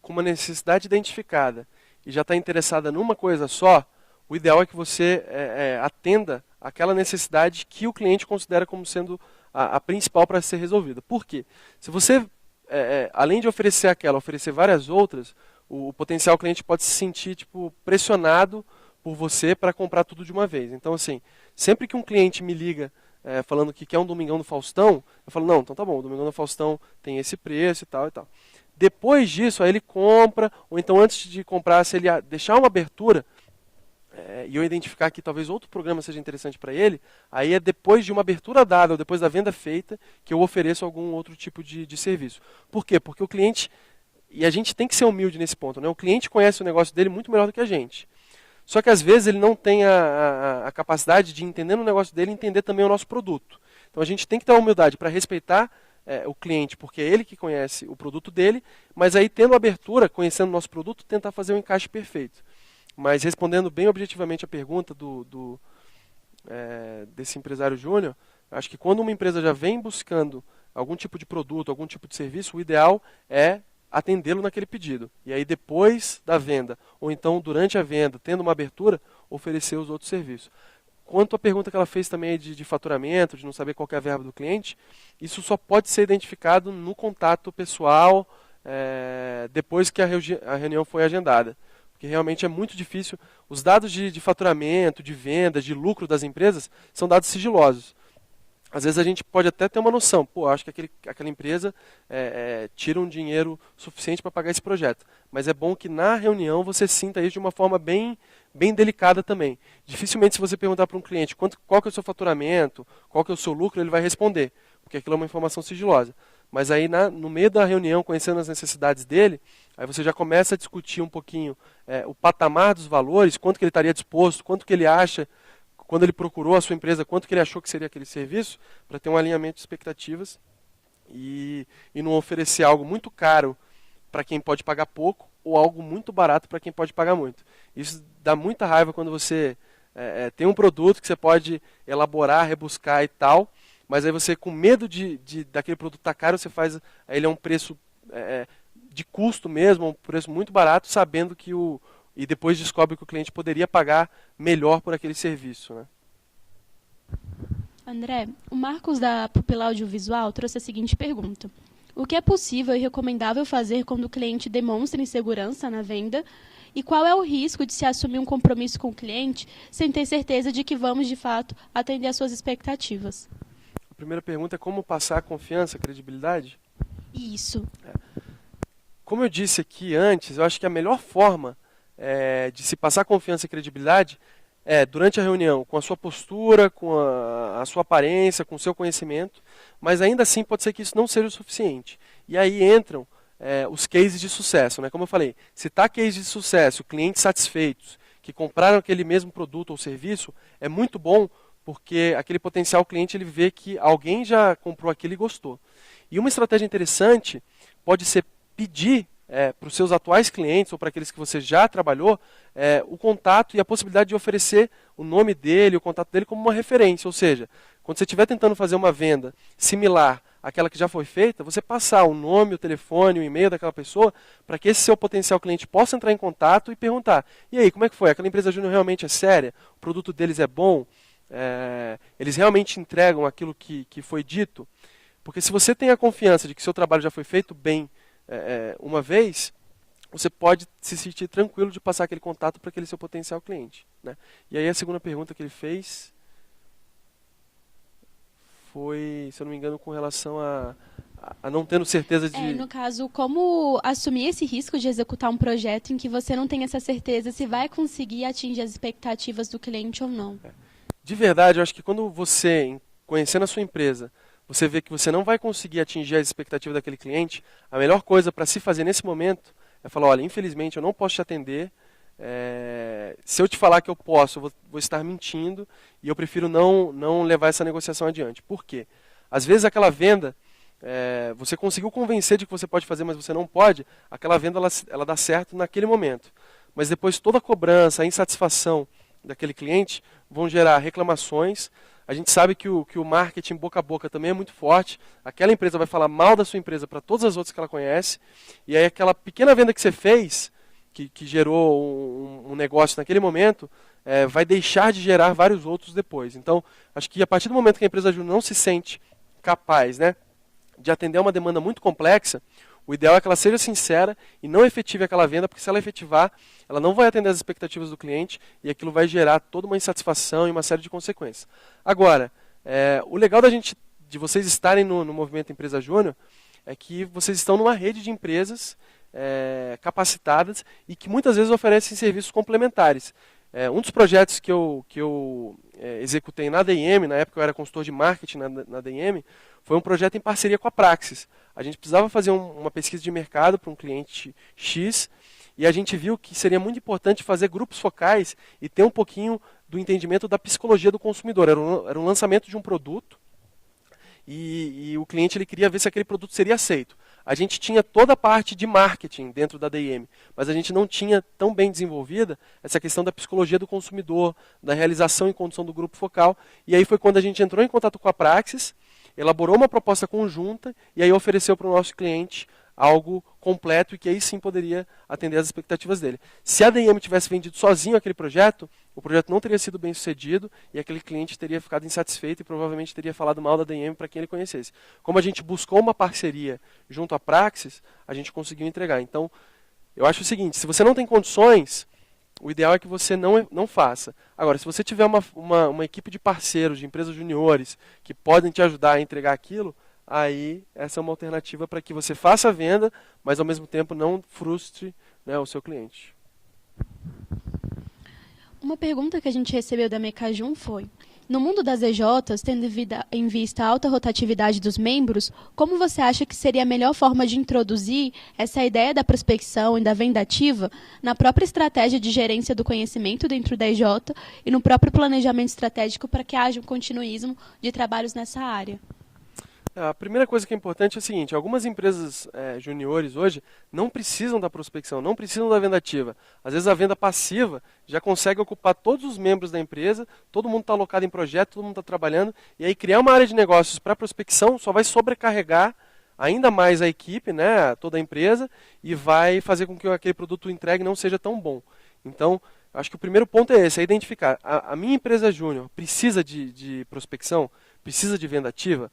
com uma necessidade identificada e já está interessada numa coisa só, o ideal é que você atenda aquela necessidade que o cliente considera como sendo a principal para ser resolvida. Por quê? Se você, além de oferecer aquela, oferecer várias outras, o potencial cliente pode se sentir pressionado por você para comprar tudo de uma vez. Então, assim, sempre que um cliente me liga falando que quer um Domingão do Faustão, eu falo, não, então tá bom, o Domingão do Faustão tem esse preço e tal e tal. Depois disso, aí ele compra, ou então antes de comprar, se ele deixar uma abertura, e eu identificar que talvez outro programa seja interessante para ele, aí é depois de uma abertura dada, ou depois da venda feita, que eu ofereço algum outro tipo de serviço. Por quê? Porque o cliente, e a gente tem que ser humilde nesse ponto, né? O cliente conhece o negócio dele muito melhor do que a gente. Só que às vezes ele não tem a capacidade de entender no negócio dele e entender também o nosso produto. Então a gente tem que ter a humildade para respeitar o cliente, porque é ele que conhece o produto dele, mas aí tendo abertura, conhecendo o nosso produto, tentar fazer o encaixe perfeito. Mas respondendo bem objetivamente a pergunta desse empresário júnior, acho que quando uma empresa já vem buscando algum tipo de produto, algum tipo de serviço, o ideal é atendê-lo naquele pedido. E aí depois da venda, ou então durante a venda, tendo uma abertura, oferecer os outros serviços. Quanto à pergunta que ela fez também de faturamento, de não saber qual que é a verba do cliente, isso só pode ser identificado no contato pessoal, depois que a reunião foi agendada. Porque realmente é muito difícil. Os dados de faturamento, de venda, de lucro das empresas são dados sigilosos. Às vezes a gente pode até ter uma noção, acho que aquela empresa tira um dinheiro suficiente para pagar esse projeto. Mas é bom que na reunião você sinta isso de uma forma bem delicada também. Dificilmente se você perguntar para um cliente qual que é o seu faturamento, qual que é o seu lucro, ele vai responder, porque aquilo é uma informação sigilosa. Mas aí no meio da reunião, conhecendo as necessidades dele, aí você já começa a discutir um pouquinho o patamar dos valores, quanto que ele estaria disposto, quanto que ele acha, quando ele procurou a sua empresa, quanto que ele achou que seria aquele serviço, para ter um alinhamento de expectativas e não oferecer algo muito caro para quem pode pagar pouco ou algo muito barato para quem pode pagar muito. Isso dá muita raiva quando você tem um produto que você pode elaborar, rebuscar e tal, mas aí você, com medo daquele produto estar caro, você faz ele a um preço de custo mesmo, um preço muito barato, sabendo que e depois descobre que o cliente poderia pagar melhor por aquele serviço, né? André, o Marcos da Pupila Audiovisual trouxe a seguinte pergunta. O que é possível e recomendável fazer quando o cliente demonstra insegurança na venda? E qual é o risco de se assumir um compromisso com o cliente sem ter certeza de que vamos, de fato, atender às suas expectativas? A primeira pergunta é como passar confiança, credibilidade? Isso. Como eu disse aqui antes, eu acho que a melhor forma de se passar confiança e credibilidade durante a reunião, com a sua postura, com a sua aparência, com o seu conhecimento, mas ainda assim pode ser que isso não seja o suficiente. E aí entram os cases de sucesso, né? Como eu falei, citar cases de sucesso, clientes satisfeitos, que compraram aquele mesmo produto ou serviço, é muito bom, porque aquele potencial cliente ele vê que alguém já comprou aquilo e gostou. E uma estratégia interessante pode ser pedir para os seus atuais clientes ou para aqueles que você já trabalhou, o contato e a possibilidade de oferecer o nome dele, o contato dele como uma referência. Ou seja, quando você estiver tentando fazer uma venda similar àquela que já foi feita, você passar o nome, o telefone, o e-mail daquela pessoa para que esse seu potencial cliente possa entrar em contato e perguntar: e aí, como é que foi? Aquela empresa júnior realmente é séria? O produto deles é bom? Eles realmente entregam aquilo que foi dito? Porque se você tem a confiança de que seu trabalho já foi feito bem uma vez, você pode se sentir tranquilo de passar aquele contato para aquele seu potencial cliente, né? E aí a segunda pergunta que ele fez foi, se eu não me engano, com relação a não tendo certeza de... No caso, como assumir esse risco de executar um projeto em que você não tem essa certeza se vai conseguir atingir as expectativas do cliente ou não? De verdade, eu acho que quando você, conhecendo a sua empresa, você vê que você não vai conseguir atingir as expectativas daquele cliente, a melhor coisa para se fazer nesse momento é falar: olha, infelizmente eu não posso te atender, se eu te falar que eu posso, eu vou estar mentindo, e eu prefiro não levar essa negociação adiante. Por quê? Às vezes aquela venda, você conseguiu convencer de que você pode fazer, mas você não pode, aquela venda ela dá certo naquele momento. Mas depois toda a cobrança, a insatisfação daquele cliente vão gerar reclamações. A gente sabe que o marketing boca a boca também é muito forte. Aquela empresa vai falar mal da sua empresa para todas as outras que ela conhece. E aí aquela pequena venda que você fez, que gerou um negócio naquele momento, vai deixar de gerar vários outros depois. Então, acho que a partir do momento que a empresa júnior não se sente capaz, né, de atender uma demanda muito complexa, O ideal é que ela seja sincera e não efetive aquela venda, porque se ela efetivar, ela não vai atender as expectativas do cliente e aquilo vai gerar toda uma insatisfação e uma série de consequências. Agora, o legal de vocês estarem no movimento Empresa Júnior é que vocês estão numa rede de empresas capacitadas e que muitas vezes oferecem serviços complementares. Um dos projetos que eu executei na DIM, na época eu era consultor de marketing na DIM, foi um projeto em parceria com a Praxis. A gente precisava fazer uma pesquisa de mercado para um cliente X e a gente viu que seria muito importante fazer grupos focais e ter um pouquinho do entendimento da psicologia do consumidor. Era um lançamento de um produto e o cliente ele queria ver se aquele produto seria aceito. A gente tinha toda a parte de marketing dentro da DIM, mas a gente não tinha tão bem desenvolvida essa questão da psicologia do consumidor, da realização e condução do grupo focal. E aí foi quando a gente entrou em contato com a Praxis, elaborou uma proposta conjunta e aí ofereceu para o nosso cliente algo completo e que aí sim poderia atender às expectativas dele. Se a DIM tivesse vendido sozinho aquele projeto, o projeto não teria sido bem sucedido e aquele cliente teria ficado insatisfeito e provavelmente teria falado mal da DIM para quem ele conhecesse. Como a gente buscou uma parceria junto à Praxis, a gente conseguiu entregar. Então, eu acho o seguinte, se você não tem condições, o ideal é que você não faça. Agora, se você tiver uma equipe de parceiros, de empresas juniores, que podem te ajudar a entregar aquilo, aí essa é uma alternativa para que você faça a venda, mas ao mesmo tempo não frustre, né, o seu cliente. Uma pergunta que a gente recebeu da Mecajum foi: no mundo das EJs, tendo em vista a alta rotatividade dos membros, como você acha que seria a melhor forma de introduzir essa ideia da prospecção e da venda ativa na própria estratégia de gerência do conhecimento dentro da EJ e no próprio planejamento estratégico para que haja um continuismo de trabalhos nessa área? A primeira coisa que é importante é o seguinte: algumas empresas juniores hoje não precisam da prospecção, não precisam da venda ativa. Às vezes a venda passiva já consegue ocupar todos os membros da empresa, todo mundo está alocado em projeto, todo mundo está trabalhando, e aí criar uma área de negócios para prospecção só vai sobrecarregar ainda mais a equipe, né, toda a empresa, e vai fazer com que aquele produto entregue não seja tão bom. Então, acho que o primeiro ponto é esse, é identificar: a minha empresa júnior precisa de prospecção, precisa de venda ativa?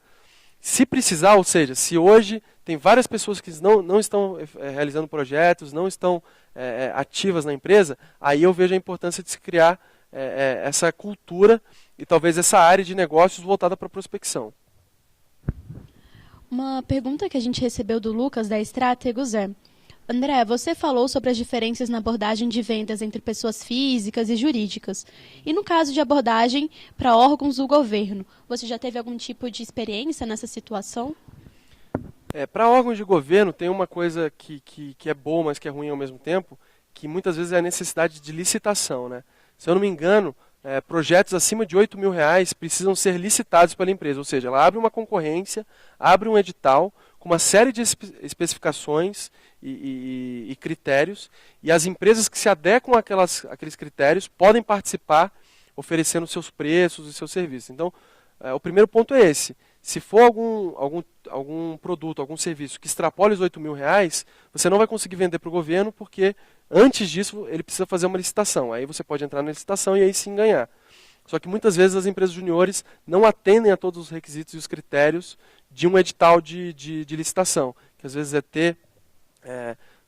Se precisar, ou seja, se hoje tem várias pessoas que não estão realizando projetos, não estão ativas na empresa, aí eu vejo a importância de se criar essa cultura e talvez essa área de negócios voltada para a prospecção. Uma pergunta que a gente recebeu do Lucas, da Estrátegos, é: André, você falou sobre as diferenças na abordagem de vendas entre pessoas físicas e jurídicas. E no caso de abordagem para órgãos do governo, você já teve algum tipo de experiência nessa situação? Para órgãos de governo tem uma coisa que é boa, mas que é ruim ao mesmo tempo, que muitas vezes é a necessidade de licitação, né? Se eu não me engano, projetos acima de R$ 8.000 precisam ser licitados pela empresa, ou seja, ela abre uma concorrência, abre um edital com uma série de especificações e critérios, e as empresas que se adequam àqueles critérios podem participar oferecendo seus preços e seus serviços. Então, o primeiro ponto é esse: se for algum produto, algum serviço que extrapole os R$ 8.000, você não vai conseguir vender para o governo, porque antes disso ele precisa fazer uma licitação. Aí você pode entrar na licitação e aí sim ganhar. Só que muitas vezes as empresas juniores não atendem a todos os requisitos e os critérios de um edital de licitação, que às vezes é ter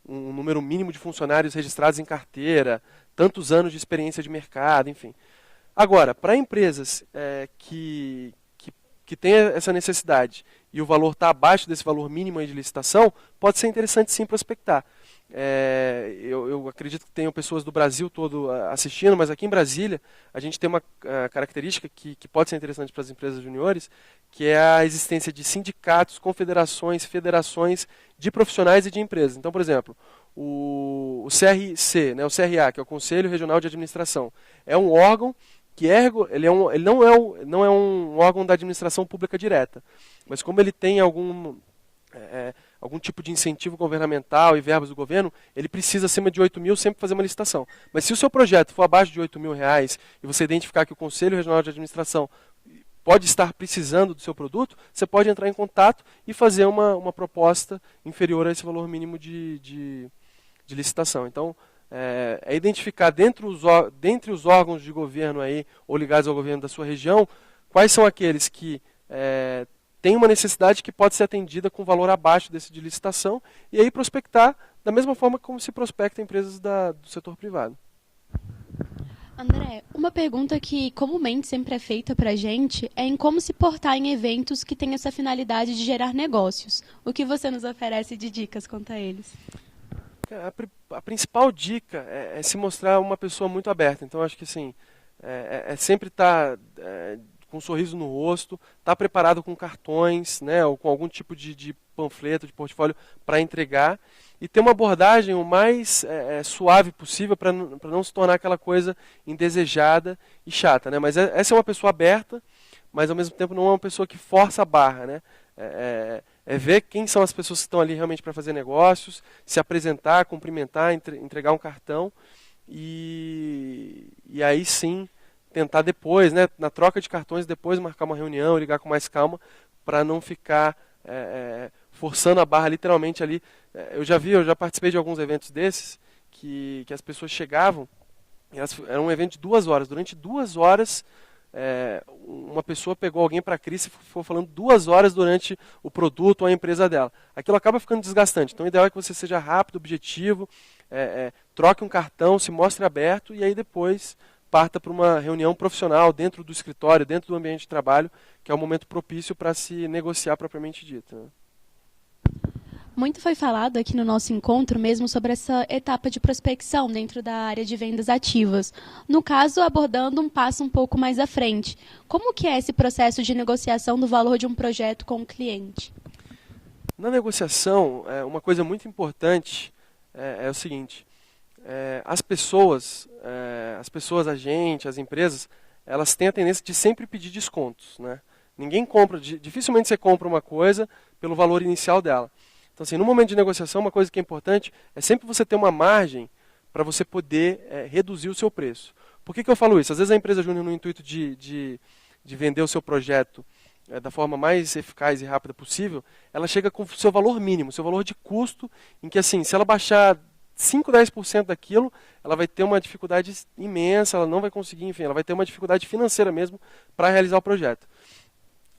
um número mínimo de funcionários registrados em carteira, tantos anos de experiência de mercado, enfim. Agora, para empresas que têm essa necessidade e o valor está abaixo desse valor mínimo aí de licitação, pode ser interessante sim prospectar. Eu acredito que tenham pessoas do Brasil todo assistindo, mas aqui em Brasília a gente tem uma característica que pode ser interessante para as empresas juniores, que é a existência de sindicatos, confederações, federações de profissionais e de empresas. Então, por exemplo, o CRC, né, o CRA, que é o Conselho Regional de Administração, é um órgão que ele não é um órgão da administração pública direta, mas como ele tem algum tipo de incentivo governamental e verbas do governo, ele precisa, acima de 8 mil, sempre fazer uma licitação. Mas se o seu projeto for abaixo de 8 mil reais e você identificar que o Conselho Regional de Administração pode estar precisando do seu produto, você pode entrar em contato e fazer uma proposta inferior a esse valor mínimo de licitação. Então, identificar dentre os órgãos de governo aí, ou ligados ao governo da sua região, quais são aqueles que tem uma necessidade que pode ser atendida com valor abaixo desse de licitação, e aí prospectar da mesma forma como se prospecta empresas do setor privado. André, uma pergunta que comumente sempre é feita para a gente é em como se portar em eventos que têm essa finalidade de gerar negócios. O que você nos oferece de dicas quanto a eles? A principal dica é se mostrar uma pessoa muito aberta. Então, acho que assim, sempre estar com um sorriso no rosto, estar preparado com cartões, né, ou com algum tipo de panfleto, de portfólio para entregar, e ter uma abordagem o mais suave possível para não se tornar aquela coisa indesejada e chata, né? Mas essa é uma pessoa aberta, mas ao mesmo tempo não é uma pessoa que força a barra, né? Ver quem são as pessoas que estão ali realmente para fazer negócios, se apresentar, cumprimentar, entregar um cartão, e aí sim tentar depois, né, na troca de cartões, depois marcar uma reunião, ligar com mais calma, para não ficar forçando a barra literalmente ali. Eu já participei de alguns eventos desses, que as pessoas chegavam, era um evento de 2 horas, durante 2 horas uma pessoa pegou alguém para a crise e ficou falando 2 horas durante o produto ou a empresa dela. Aquilo acaba ficando desgastante, então o ideal é que você seja rápido, objetivo, troque um cartão, se mostre aberto, e aí depois parta para uma reunião profissional dentro do escritório, dentro do ambiente de trabalho, que é o momento propício para se negociar propriamente dito, né? Muito foi falado aqui no nosso encontro mesmo sobre essa etapa de prospecção dentro da área de vendas ativas. No caso, abordando um passo um pouco mais à frente. Como que é esse processo de negociação do valor de um projeto com o cliente? Na negociação, uma coisa muito importante é o seguinte: as pessoas, a gente, as empresas, elas têm a tendência de sempre pedir descontos, né? Ninguém compra, dificilmente você compra uma coisa pelo valor inicial dela. Então, assim, no momento de negociação, uma coisa que é importante é sempre você ter uma margem para você poder reduzir o seu preço. Por que eu falo isso? Às vezes a empresa júnior, no intuito de vender o seu projeto da forma mais eficaz e rápida possível, ela chega com o seu valor mínimo, seu valor de custo, em que, assim, se ela baixar 5, 10% daquilo, ela vai ter uma dificuldade imensa, ela não vai conseguir, enfim, ela vai ter uma dificuldade financeira mesmo para realizar o projeto.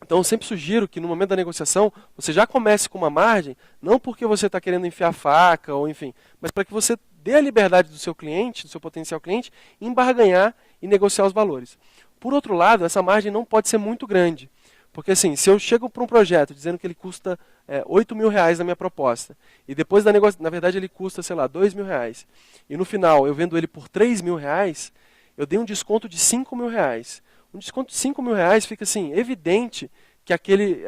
Então, eu sempre sugiro que no momento da negociação, você já comece com uma margem, não porque você está querendo enfiar faca, ou enfim, mas para que você dê a liberdade do seu cliente, do seu potencial cliente, em barganhar e negociar os valores. Por outro lado, essa margem não pode ser muito grande. Porque assim, se eu chego para um projeto dizendo que ele custa R$8.000 na minha proposta, e depois da negociação, na verdade ele custa, sei lá, R$2.000, e no final eu vendo ele por R$3.000, eu dei um desconto de R$5.000. Um desconto de R$5.000 fica assim, evidente que aquele,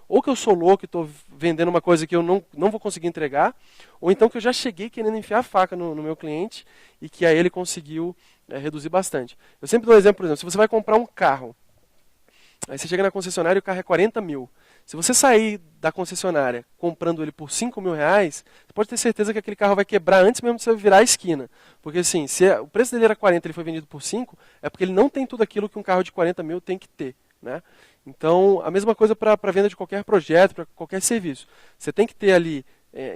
ou que eu sou louco e estou vendendo uma coisa que eu não vou conseguir entregar, ou então que eu já cheguei querendo enfiar a faca no meu cliente e que aí ele conseguiu reduzir bastante. Eu sempre dou um exemplo, por exemplo, se você vai comprar um carro, aí você chega na concessionária e o carro é 40 mil. Se você sair da concessionária comprando ele por R$5.000, você pode ter certeza que aquele carro vai quebrar antes mesmo de você virar a esquina. Porque assim, se o preço dele era 40 e ele foi vendido por 5, é porque ele não tem tudo aquilo que um carro de 40 mil tem que ter, né? Então, a mesma coisa para a venda de qualquer projeto, para qualquer serviço. Você tem que ter ali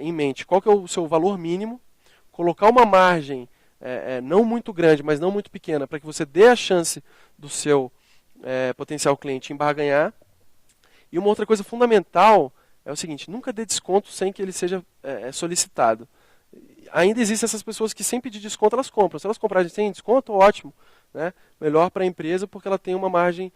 em mente qual que é o seu valor mínimo, colocar uma margem não muito grande, mas não muito pequena, para que você dê a chance do seu potencial cliente em barganhar. E uma outra coisa fundamental é o seguinte: nunca dê desconto sem que ele seja solicitado. Ainda existem essas pessoas que sem pedir desconto elas compram. Se elas comprarem sem desconto, ótimo, né? Melhor para a empresa porque ela tem uma margem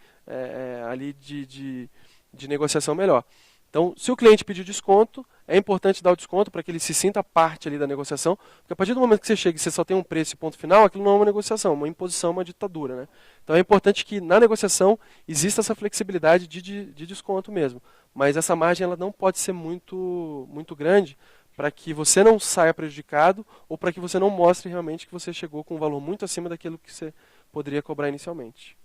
ali de negociação melhor. Então, se o cliente pedir desconto, é importante dar o desconto para que ele se sinta parte ali da negociação, porque a partir do momento que você chega e você só tem um preço e ponto final, aquilo não é uma negociação, é uma imposição, uma ditadura, né? Então é importante que na negociação exista essa flexibilidade de desconto mesmo, mas essa margem ela não pode ser muito, muito grande para que você não saia prejudicado ou para que você não mostre realmente que você chegou com um valor muito acima daquilo que você poderia cobrar inicialmente.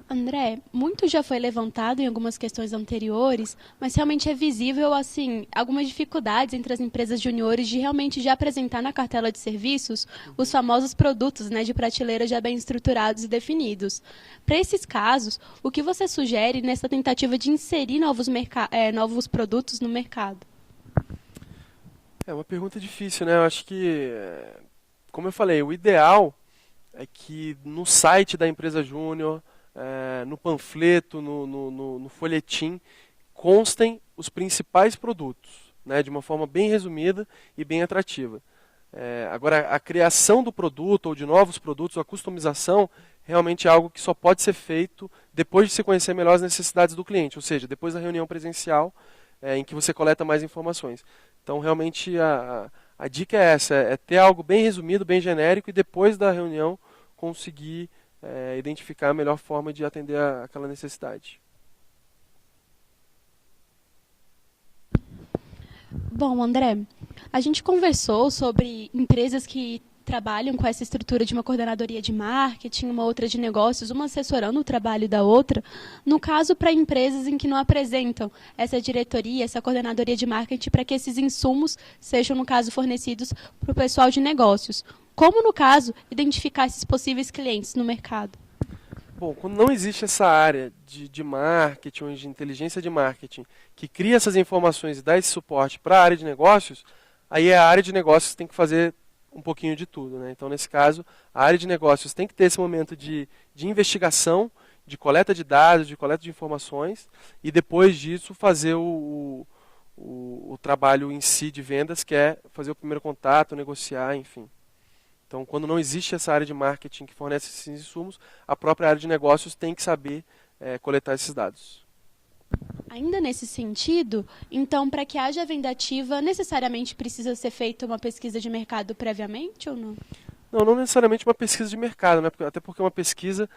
André, muito já foi levantado em algumas questões anteriores, mas realmente é visível assim algumas dificuldades entre as empresas juniores de realmente já apresentar na cartela de serviços os famosos produtos, né, de prateleira já bem estruturados e definidos. Para esses casos, o que você sugere nessa tentativa de inserir novos produtos no mercado? É uma pergunta difícil, né? Eu acho que, como eu falei, o ideal é que no site da empresa júnior no panfleto, no folhetim, constem os principais produtos, né, de uma forma bem resumida e bem atrativa. Agora, a criação do produto ou de novos produtos, a customização, realmente é algo que só pode ser feito depois de se conhecer melhor as necessidades do cliente, ou seja, depois da reunião presencial, em que você coleta mais informações. Então, realmente, a dica é essa, é ter algo bem resumido, bem genérico, e depois da reunião conseguir identificar a melhor forma de atender aquela necessidade. Bom, André, a gente conversou sobre empresas que trabalham com essa estrutura de uma coordenadoria de marketing, uma outra de negócios, uma assessorando o trabalho da outra. No caso, para empresas em que não apresentam essa diretoria, essa coordenadoria de marketing, para que esses insumos sejam, no caso, fornecidos para o pessoal de negócios. Como, no caso, identificar esses possíveis clientes no mercado? Bom, quando não existe essa área de marketing ou de inteligência de marketing que cria essas informações e dá esse suporte para a área de negócios, aí a área de negócios tem que fazer um pouquinho de tudo, né? Então, nesse caso, a área de negócios tem que ter esse momento de investigação, de coleta de dados, de coleta de informações, e depois disso fazer o trabalho em si de vendas, que é fazer o primeiro contato, negociar, enfim. Então, quando não existe essa área de marketing que fornece esses insumos, a própria área de negócios tem que saber coletar esses dados. Ainda nesse sentido, então, para que haja venda ativa, necessariamente precisa ser feita uma pesquisa de mercado previamente ou não? Não necessariamente uma pesquisa de mercado, né? Até porque uma pesquisa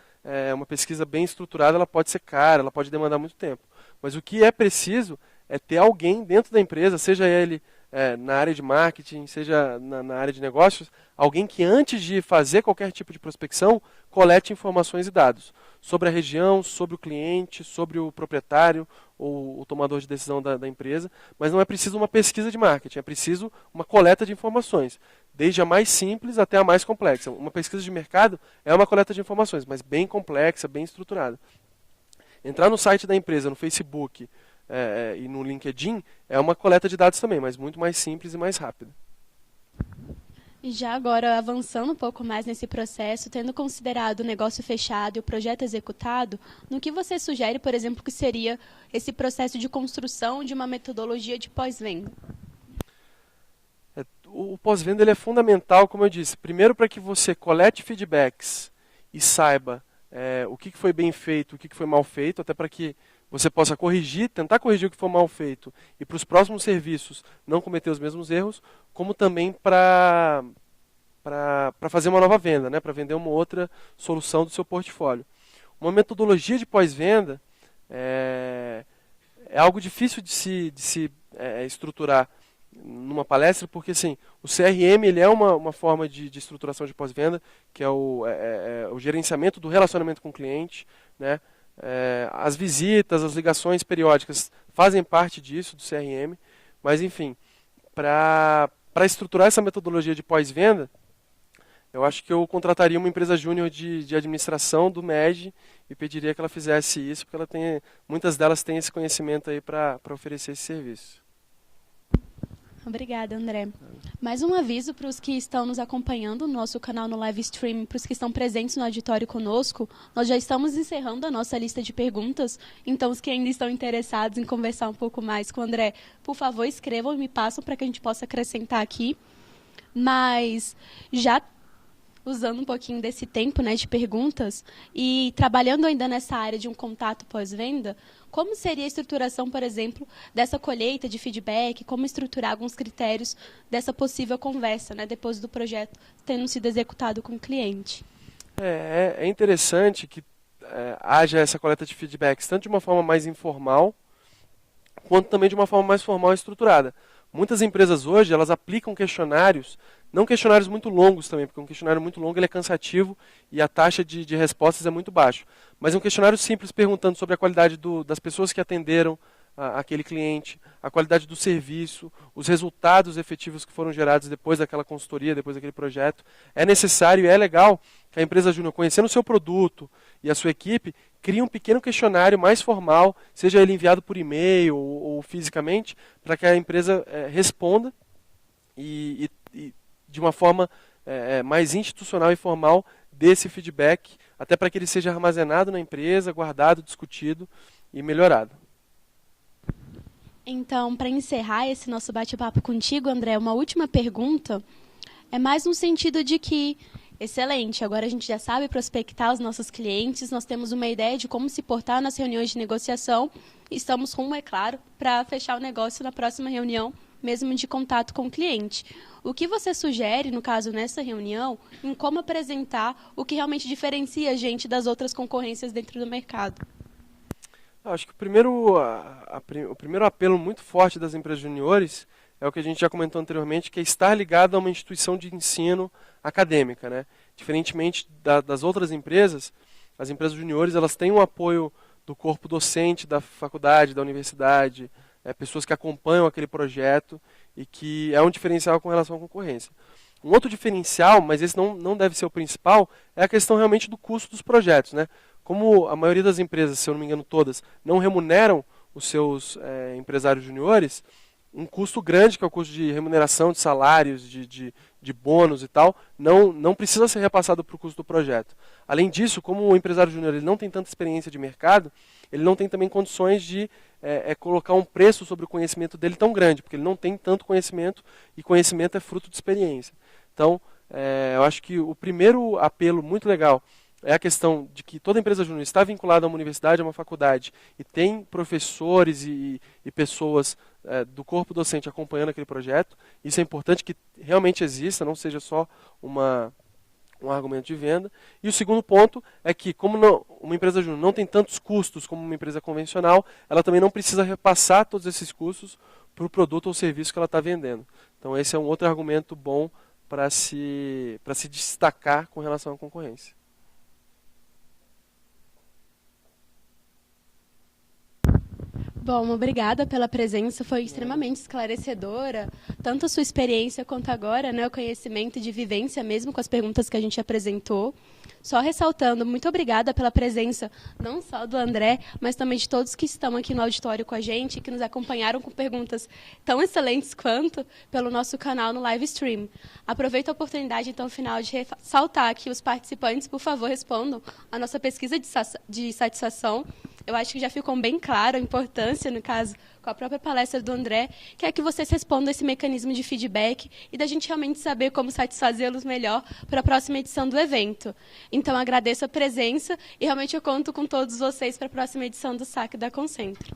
bem estruturada, ela pode ser cara, ela pode demandar muito tempo. Mas o que é preciso é ter alguém dentro da empresa, seja ele na área de marketing, seja na área de negócios, alguém que antes de fazer qualquer tipo de prospecção, colete informações e dados sobre a região, sobre o cliente, sobre o proprietário ou o tomador de decisão da empresa, mas não é preciso uma pesquisa de marketing, é preciso uma coleta de informações, desde a mais simples até a mais complexa. Uma pesquisa de mercado é uma coleta de informações, mas bem complexa, bem estruturada. Entrar no site da empresa, no Facebook, e no LinkedIn é uma coleta de dados também, mas muito mais simples e mais rápida. E já agora, avançando um pouco mais nesse processo, tendo considerado o negócio fechado e o projeto executado, no que você sugere, por exemplo, que seria esse processo de construção de uma metodologia de pós-venda? O pós-venda ele é fundamental, como eu disse, primeiro para que você colete feedbacks e saiba o que foi bem feito, o que foi mal feito, até para que você possa tentar corrigir o que for mal feito e para os próximos serviços não cometer os mesmos erros, como também para fazer uma nova venda, né? Para vender uma outra solução do seu portfólio. Uma metodologia de pós-venda é algo difícil de se estruturar numa palestra, porque assim, o CRM ele é uma forma de estruturação de pós-venda, que é o gerenciamento do relacionamento com o cliente, né? As visitas, as ligações periódicas fazem parte disso, do CRM, mas enfim, para estruturar essa metodologia de pós-venda, eu acho que eu contrataria uma empresa júnior de administração do MED e pediria que ela fizesse isso, porque muitas delas têm esse conhecimento aí para oferecer esse serviço. Obrigada, André. Mais um aviso para os que estão nos acompanhando no nosso canal no live stream, para os que estão presentes no auditório conosco, nós já estamos encerrando a nossa lista de perguntas, então os que ainda estão interessados em conversar um pouco mais com o André, por favor, escrevam e me passam para que a gente possa acrescentar aqui. Mas já usando um pouquinho desse tempo, né, de perguntas e trabalhando ainda nessa área de um contato pós-venda, como seria a estruturação, por exemplo, dessa colheita de feedback, como estruturar alguns critérios dessa possível conversa, né, depois do projeto tendo sido executado com o cliente? É interessante que haja essa coleta de feedbacks, tanto de uma forma mais informal, quanto também de uma forma mais formal e estruturada. Muitas empresas hoje, elas aplicam questionários, não questionários muito longos também, porque um questionário muito longo ele é cansativo e a taxa de respostas é muito baixa. Mas um questionário simples perguntando sobre a qualidade das pessoas que atenderam aquele cliente, a qualidade do serviço, os resultados efetivos que foram gerados depois daquela consultoria, depois daquele projeto. É necessário e é legal que a empresa júnior, conhecendo o seu produto e a sua equipe, crie um pequeno questionário mais formal, seja ele enviado por e-mail ou fisicamente, para que a empresa responda e de uma forma mais institucional e formal desse feedback até para que ele seja armazenado na empresa, guardado, discutido e melhorado. Então, para encerrar esse nosso bate-papo contigo, André, uma última pergunta é mais no sentido de que, excelente, agora a gente já sabe prospectar os nossos clientes, nós temos uma ideia de como se portar nas reuniões de negociação, e estamos rumo, é claro, para fechar o negócio na próxima reunião, mesmo de contato com o cliente. O que você sugere, no caso, nessa reunião, em como apresentar o que realmente diferencia a gente das outras concorrências dentro do mercado? Acho que o primeiro apelo muito forte das empresas juniores é o que a gente já comentou anteriormente, que é estar ligado a uma instituição de ensino acadêmica, né? Diferentemente das outras empresas, as empresas juniores elas têm um apoio do corpo docente da faculdade, da universidade, pessoas que acompanham aquele projeto e que é um diferencial com relação à concorrência. Um outro diferencial, mas esse não deve ser o principal, é a questão realmente do custo dos projetos, né? Como a maioria das empresas, se eu não me engano todas, não remuneram os seus empresários juniores, um custo grande, que é o custo de remuneração, de salários, de bônus e tal, não precisa ser repassado para o custo do projeto. Além disso, como o empresário júnior ele não tem tanta experiência de mercado, ele não tem também condições de colocar um preço sobre o conhecimento dele tão grande, porque ele não tem tanto conhecimento, e conhecimento é fruto de experiência. Então, eu acho que o primeiro apelo muito legal é a questão de que toda empresa júnior está vinculada a uma universidade, a uma faculdade, e tem professores e pessoas do corpo docente acompanhando aquele projeto. Isso é importante que realmente exista, não seja só um argumento de venda. E o segundo ponto é que, como uma empresa júnior não tem tantos custos como uma empresa convencional, ela também não precisa repassar todos esses custos para o produto ou serviço que ela está vendendo. Então esse é um outro argumento bom para se destacar com relação à concorrência. Bom, obrigada pela presença, foi extremamente esclarecedora, tanto a sua experiência quanto agora, né, o conhecimento de vivência mesmo com as perguntas que a gente apresentou. Só ressaltando, muito obrigada pela presença não só do André, mas também de todos que estão aqui no auditório com a gente, que nos acompanharam com perguntas tão excelentes quanto pelo nosso canal no live stream. Aproveito a oportunidade, então, final de ressaltar que os participantes, por favor, respondam a nossa pesquisa de satisfação. Eu acho que já ficou bem claro a importância, no caso, com a própria palestra do André, que é que vocês respondam esse mecanismo de feedback e da gente realmente saber como satisfazê-los melhor para a próxima edição do evento. Então, agradeço a presença e realmente eu conto com todos vocês para a próxima edição do Saque da Concentro.